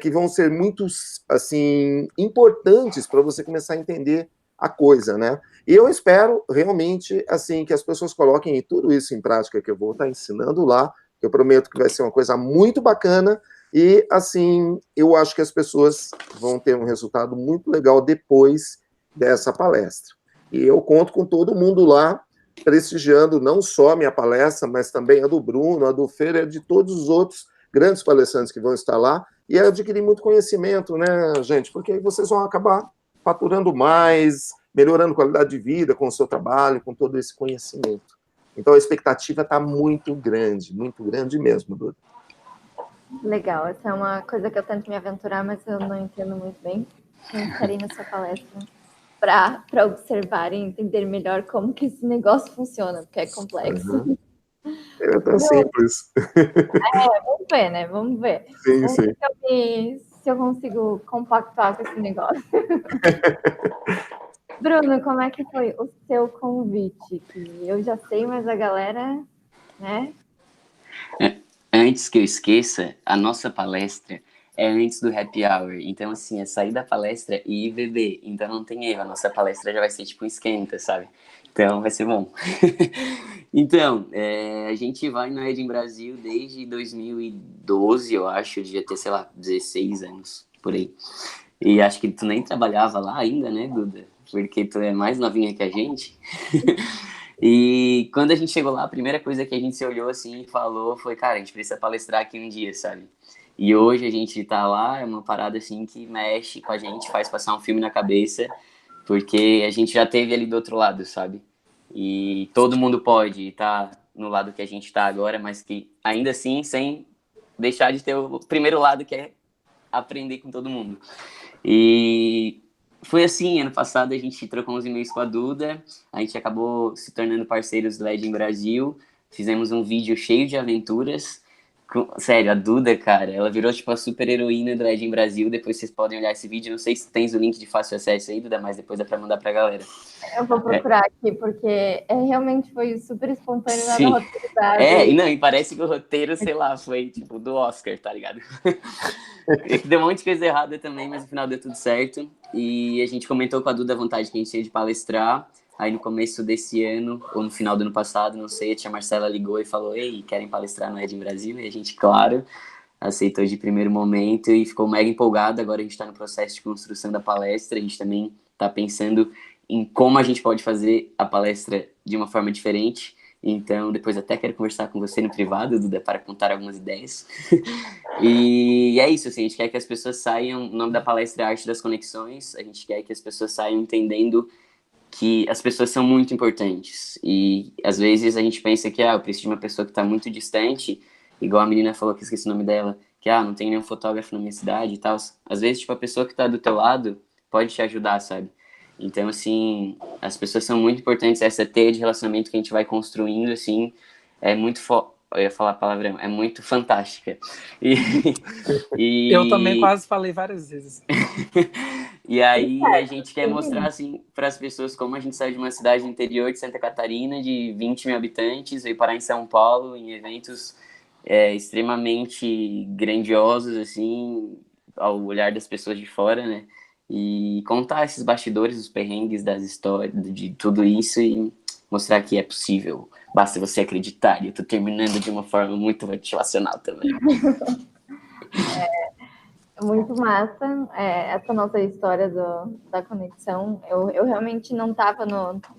que vão ser muito, assim, importantes para você começar a entender a coisa, né? E eu espero, realmente, assim, que as pessoas coloquem tudo isso em prática que eu vou estar ensinando lá. Eu prometo que vai ser uma coisa muito bacana e, assim, eu acho que as pessoas vão ter um resultado muito legal depois dessa palestra. E eu conto com todo mundo lá, prestigiando não só a minha palestra, mas também a do Bruno, a do Fer, e a de todos os outros grandes palestrantes que vão estar lá, e adquirir muito conhecimento, né, gente? Porque aí vocês vão acabar faturando mais, melhorando a qualidade de vida com o seu trabalho, com todo esse conhecimento. Então, a expectativa está muito grande mesmo, Duda. Legal, essa é uma coisa que eu tento me aventurar, mas eu não entendo muito bem. Então, estarei na sua palestra para observar e entender melhor como que esse negócio funciona, porque é complexo. Uhum. É tão simples. Vamos ver, né? Vamos ver. Sim, sim. Se eu consigo compactuar com esse negócio. Bruno, como é que foi o seu convite? Que eu já sei, mas a galera, né? Antes que eu esqueça, a nossa palestra é antes do happy hour. Então, assim, é sair da palestra e ir beber. Então, não tem erro. A nossa palestra já vai ser tipo um esquenta, sabe? Então, vai ser bom. Então, a gente vai no Ed em Brasil desde 2012, eu acho. Eu devia ter, sei lá, 16 anos, por aí. E acho que tu nem trabalhava lá ainda, né, Duda? Porque tu é mais novinha que a gente. E quando a gente chegou lá, a primeira coisa que a gente se olhou assim e falou foi, cara, a gente precisa palestrar aqui um dia, sabe? E hoje a gente tá lá, é uma parada assim que mexe com a gente, faz passar um filme na cabeça, porque a gente já teve ali do outro lado, sabe? E todo mundo pode estar no lado que a gente tá agora, mas que ainda assim, sem deixar de ter o primeiro lado, que é aprender com todo mundo. E foi assim, ano passado a gente trocou uns e-mails com a Duda, a gente acabou se tornando parceiros do LED em Brasil, fizemos um vídeo cheio de aventuras. Sério, a Duda, cara, ela virou tipo a super heroína do LED em Brasil. Depois vocês podem olhar esse vídeo, não sei se tens o link de fácil acesso aí, Duda, mas depois dá pra mandar pra galera. Eu vou procurar aqui, porque realmente foi super espontâneo, nada Sim. roteirizado. E não, e parece que o roteiro, sei lá, foi tipo do Oscar, tá ligado? Deu um monte de coisa errada também, mas no final deu tudo certo. E a gente comentou com a Duda a vontade que a gente tinha de palestrar. Aí no começo desse ano, ou no final do ano passado, não sei, a tia Marcela ligou e falou: ei, querem palestrar no Ed em Brasil? E a gente, claro, aceitou de primeiro momento e ficou mega empolgado. Agora a gente está no processo de construção da palestra, a gente também está pensando em como a gente pode fazer a palestra de uma forma diferente. Então, depois até quero conversar com você no privado, Duda, para contar algumas ideias. E é isso, assim, a gente quer que as pessoas saiam, o nome da palestra é Arte das Conexões, a gente quer que as pessoas saiam entendendo que as pessoas são muito importantes. E às vezes a gente pensa que eu preciso de uma pessoa que está muito distante, igual a menina falou, que esqueci o nome dela, que não tem nenhum fotógrafo na minha cidade e tal. Às vezes, tipo, a pessoa que está do teu lado pode te ajudar, sabe? Então, assim, as pessoas são muito importantes. Essa teia de relacionamento que a gente vai construindo, assim, é muito eu ia falar palavrão, é muito fantástica. Eu também quase falei várias vezes. E aí a gente quer mostrar, assim, para as pessoas como a gente saiu de uma cidade do interior de Santa Catarina, de 20 mil habitantes, veio parar em São Paulo, em eventos extremamente grandiosos, assim, ao olhar das pessoas de fora, né? E contar esses bastidores, os perrengues das histórias, de tudo isso e mostrar que é possível. Basta você acreditar. E eu tô terminando de uma forma muito motivacional também. Muito massa essa nossa história da conexão. Eu realmente não estava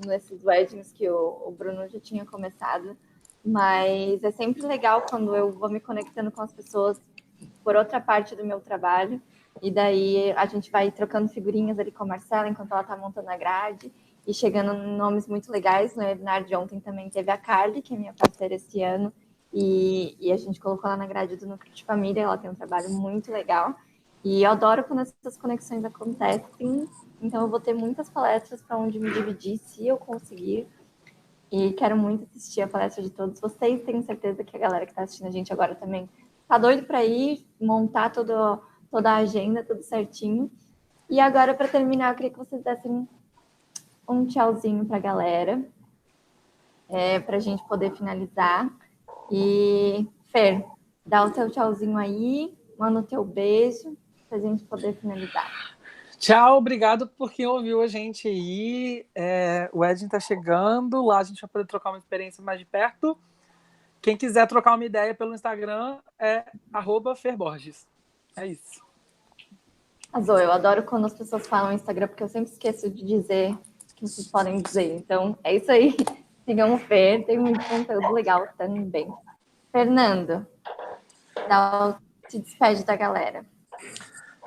nesses weddings que o Bruno já tinha começado, mas é sempre legal quando eu vou me conectando com as pessoas por outra parte do meu trabalho, e daí a gente vai trocando figurinhas ali com a Marcela enquanto ela está montando a grade, e chegando nomes muito legais. No webinar de ontem também teve a Carly, que é minha parceira esse ano, e a gente colocou ela na grade do Núcleo de Família. Ela tem um trabalho muito legal. E eu adoro quando essas conexões acontecem, então eu vou ter muitas palestras para onde me dividir, se eu conseguir. E quero muito assistir a palestra de todos vocês. Tenho certeza que a galera que está assistindo a gente agora também tá doido para ir, montar toda a agenda, tudo certinho. E agora, para terminar, eu queria que vocês dessem um tchauzinho para a galera, para a gente poder finalizar. E, Fer, dá o teu tchauzinho aí, manda o teu beijo, para a gente poder finalizar. Tchau, obrigado por quem ouviu a gente aí. O Edin tá chegando, lá a gente vai poder trocar uma experiência mais de perto. Quem quiser trocar uma ideia pelo Instagram é @ferborges. É isso. Azul, eu adoro quando as pessoas falam Instagram, porque eu sempre esqueço de dizer o que vocês podem dizer. Então, é isso aí. Sigam o Fer, tem muito conteúdo legal também. Fernando, se despede da galera.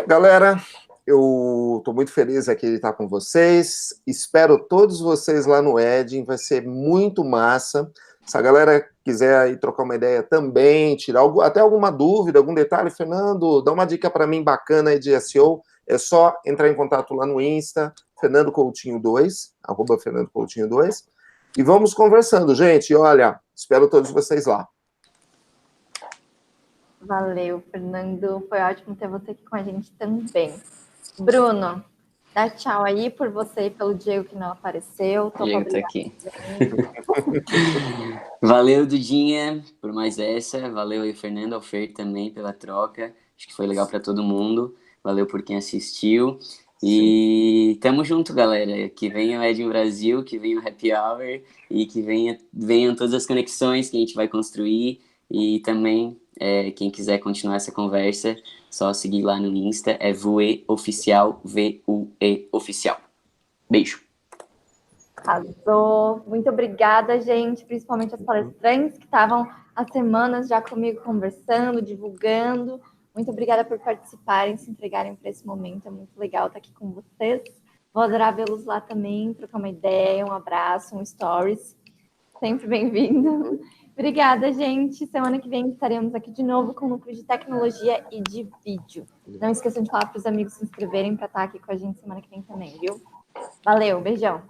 Galera, eu estou muito feliz aqui de estar com vocês. Espero todos vocês lá no Edin, vai ser muito massa. Se a galera quiser aí trocar uma ideia também, tirar até alguma dúvida, algum detalhe, Fernando, dá uma dica para mim bacana aí de SEO, é só entrar em contato lá no Insta, Fernando Coutinho 2, @Fernando Coutinho 2, e vamos conversando, gente. Olha, espero todos vocês lá. Valeu, Fernando. Foi ótimo ter você aqui com a gente também. Bruno, dá tchau aí por você e pelo Diego que não apareceu. Diego tá aqui. Valeu, Dudinha, por mais essa. Valeu aí, Fernando, ao Fer também pela troca. Acho que foi legal para todo mundo. Valeu por quem assistiu. E tamo junto, galera. Que venha o Edin Brasil, que venha o Happy Hour e que venham todas as conexões que a gente vai construir. E também, quem quiser continuar essa conversa, só seguir lá no Insta, é VUE Oficial, VUE Oficial. Beijo. Arrasou. Muito obrigada, gente, principalmente as palestrantes que estavam há semanas já comigo conversando, divulgando. Muito obrigada por participarem, se entregarem para esse momento. É muito legal estar aqui com vocês. Vou adorar vê-los lá também, trocar uma ideia, um abraço, um stories. Sempre bem-vindo. Obrigada, gente. Semana que vem estaremos aqui de novo com o núcleo de tecnologia e de vídeo. Não esqueçam de falar para os amigos se inscreverem para estar aqui com a gente semana que vem também, viu? Valeu, beijão.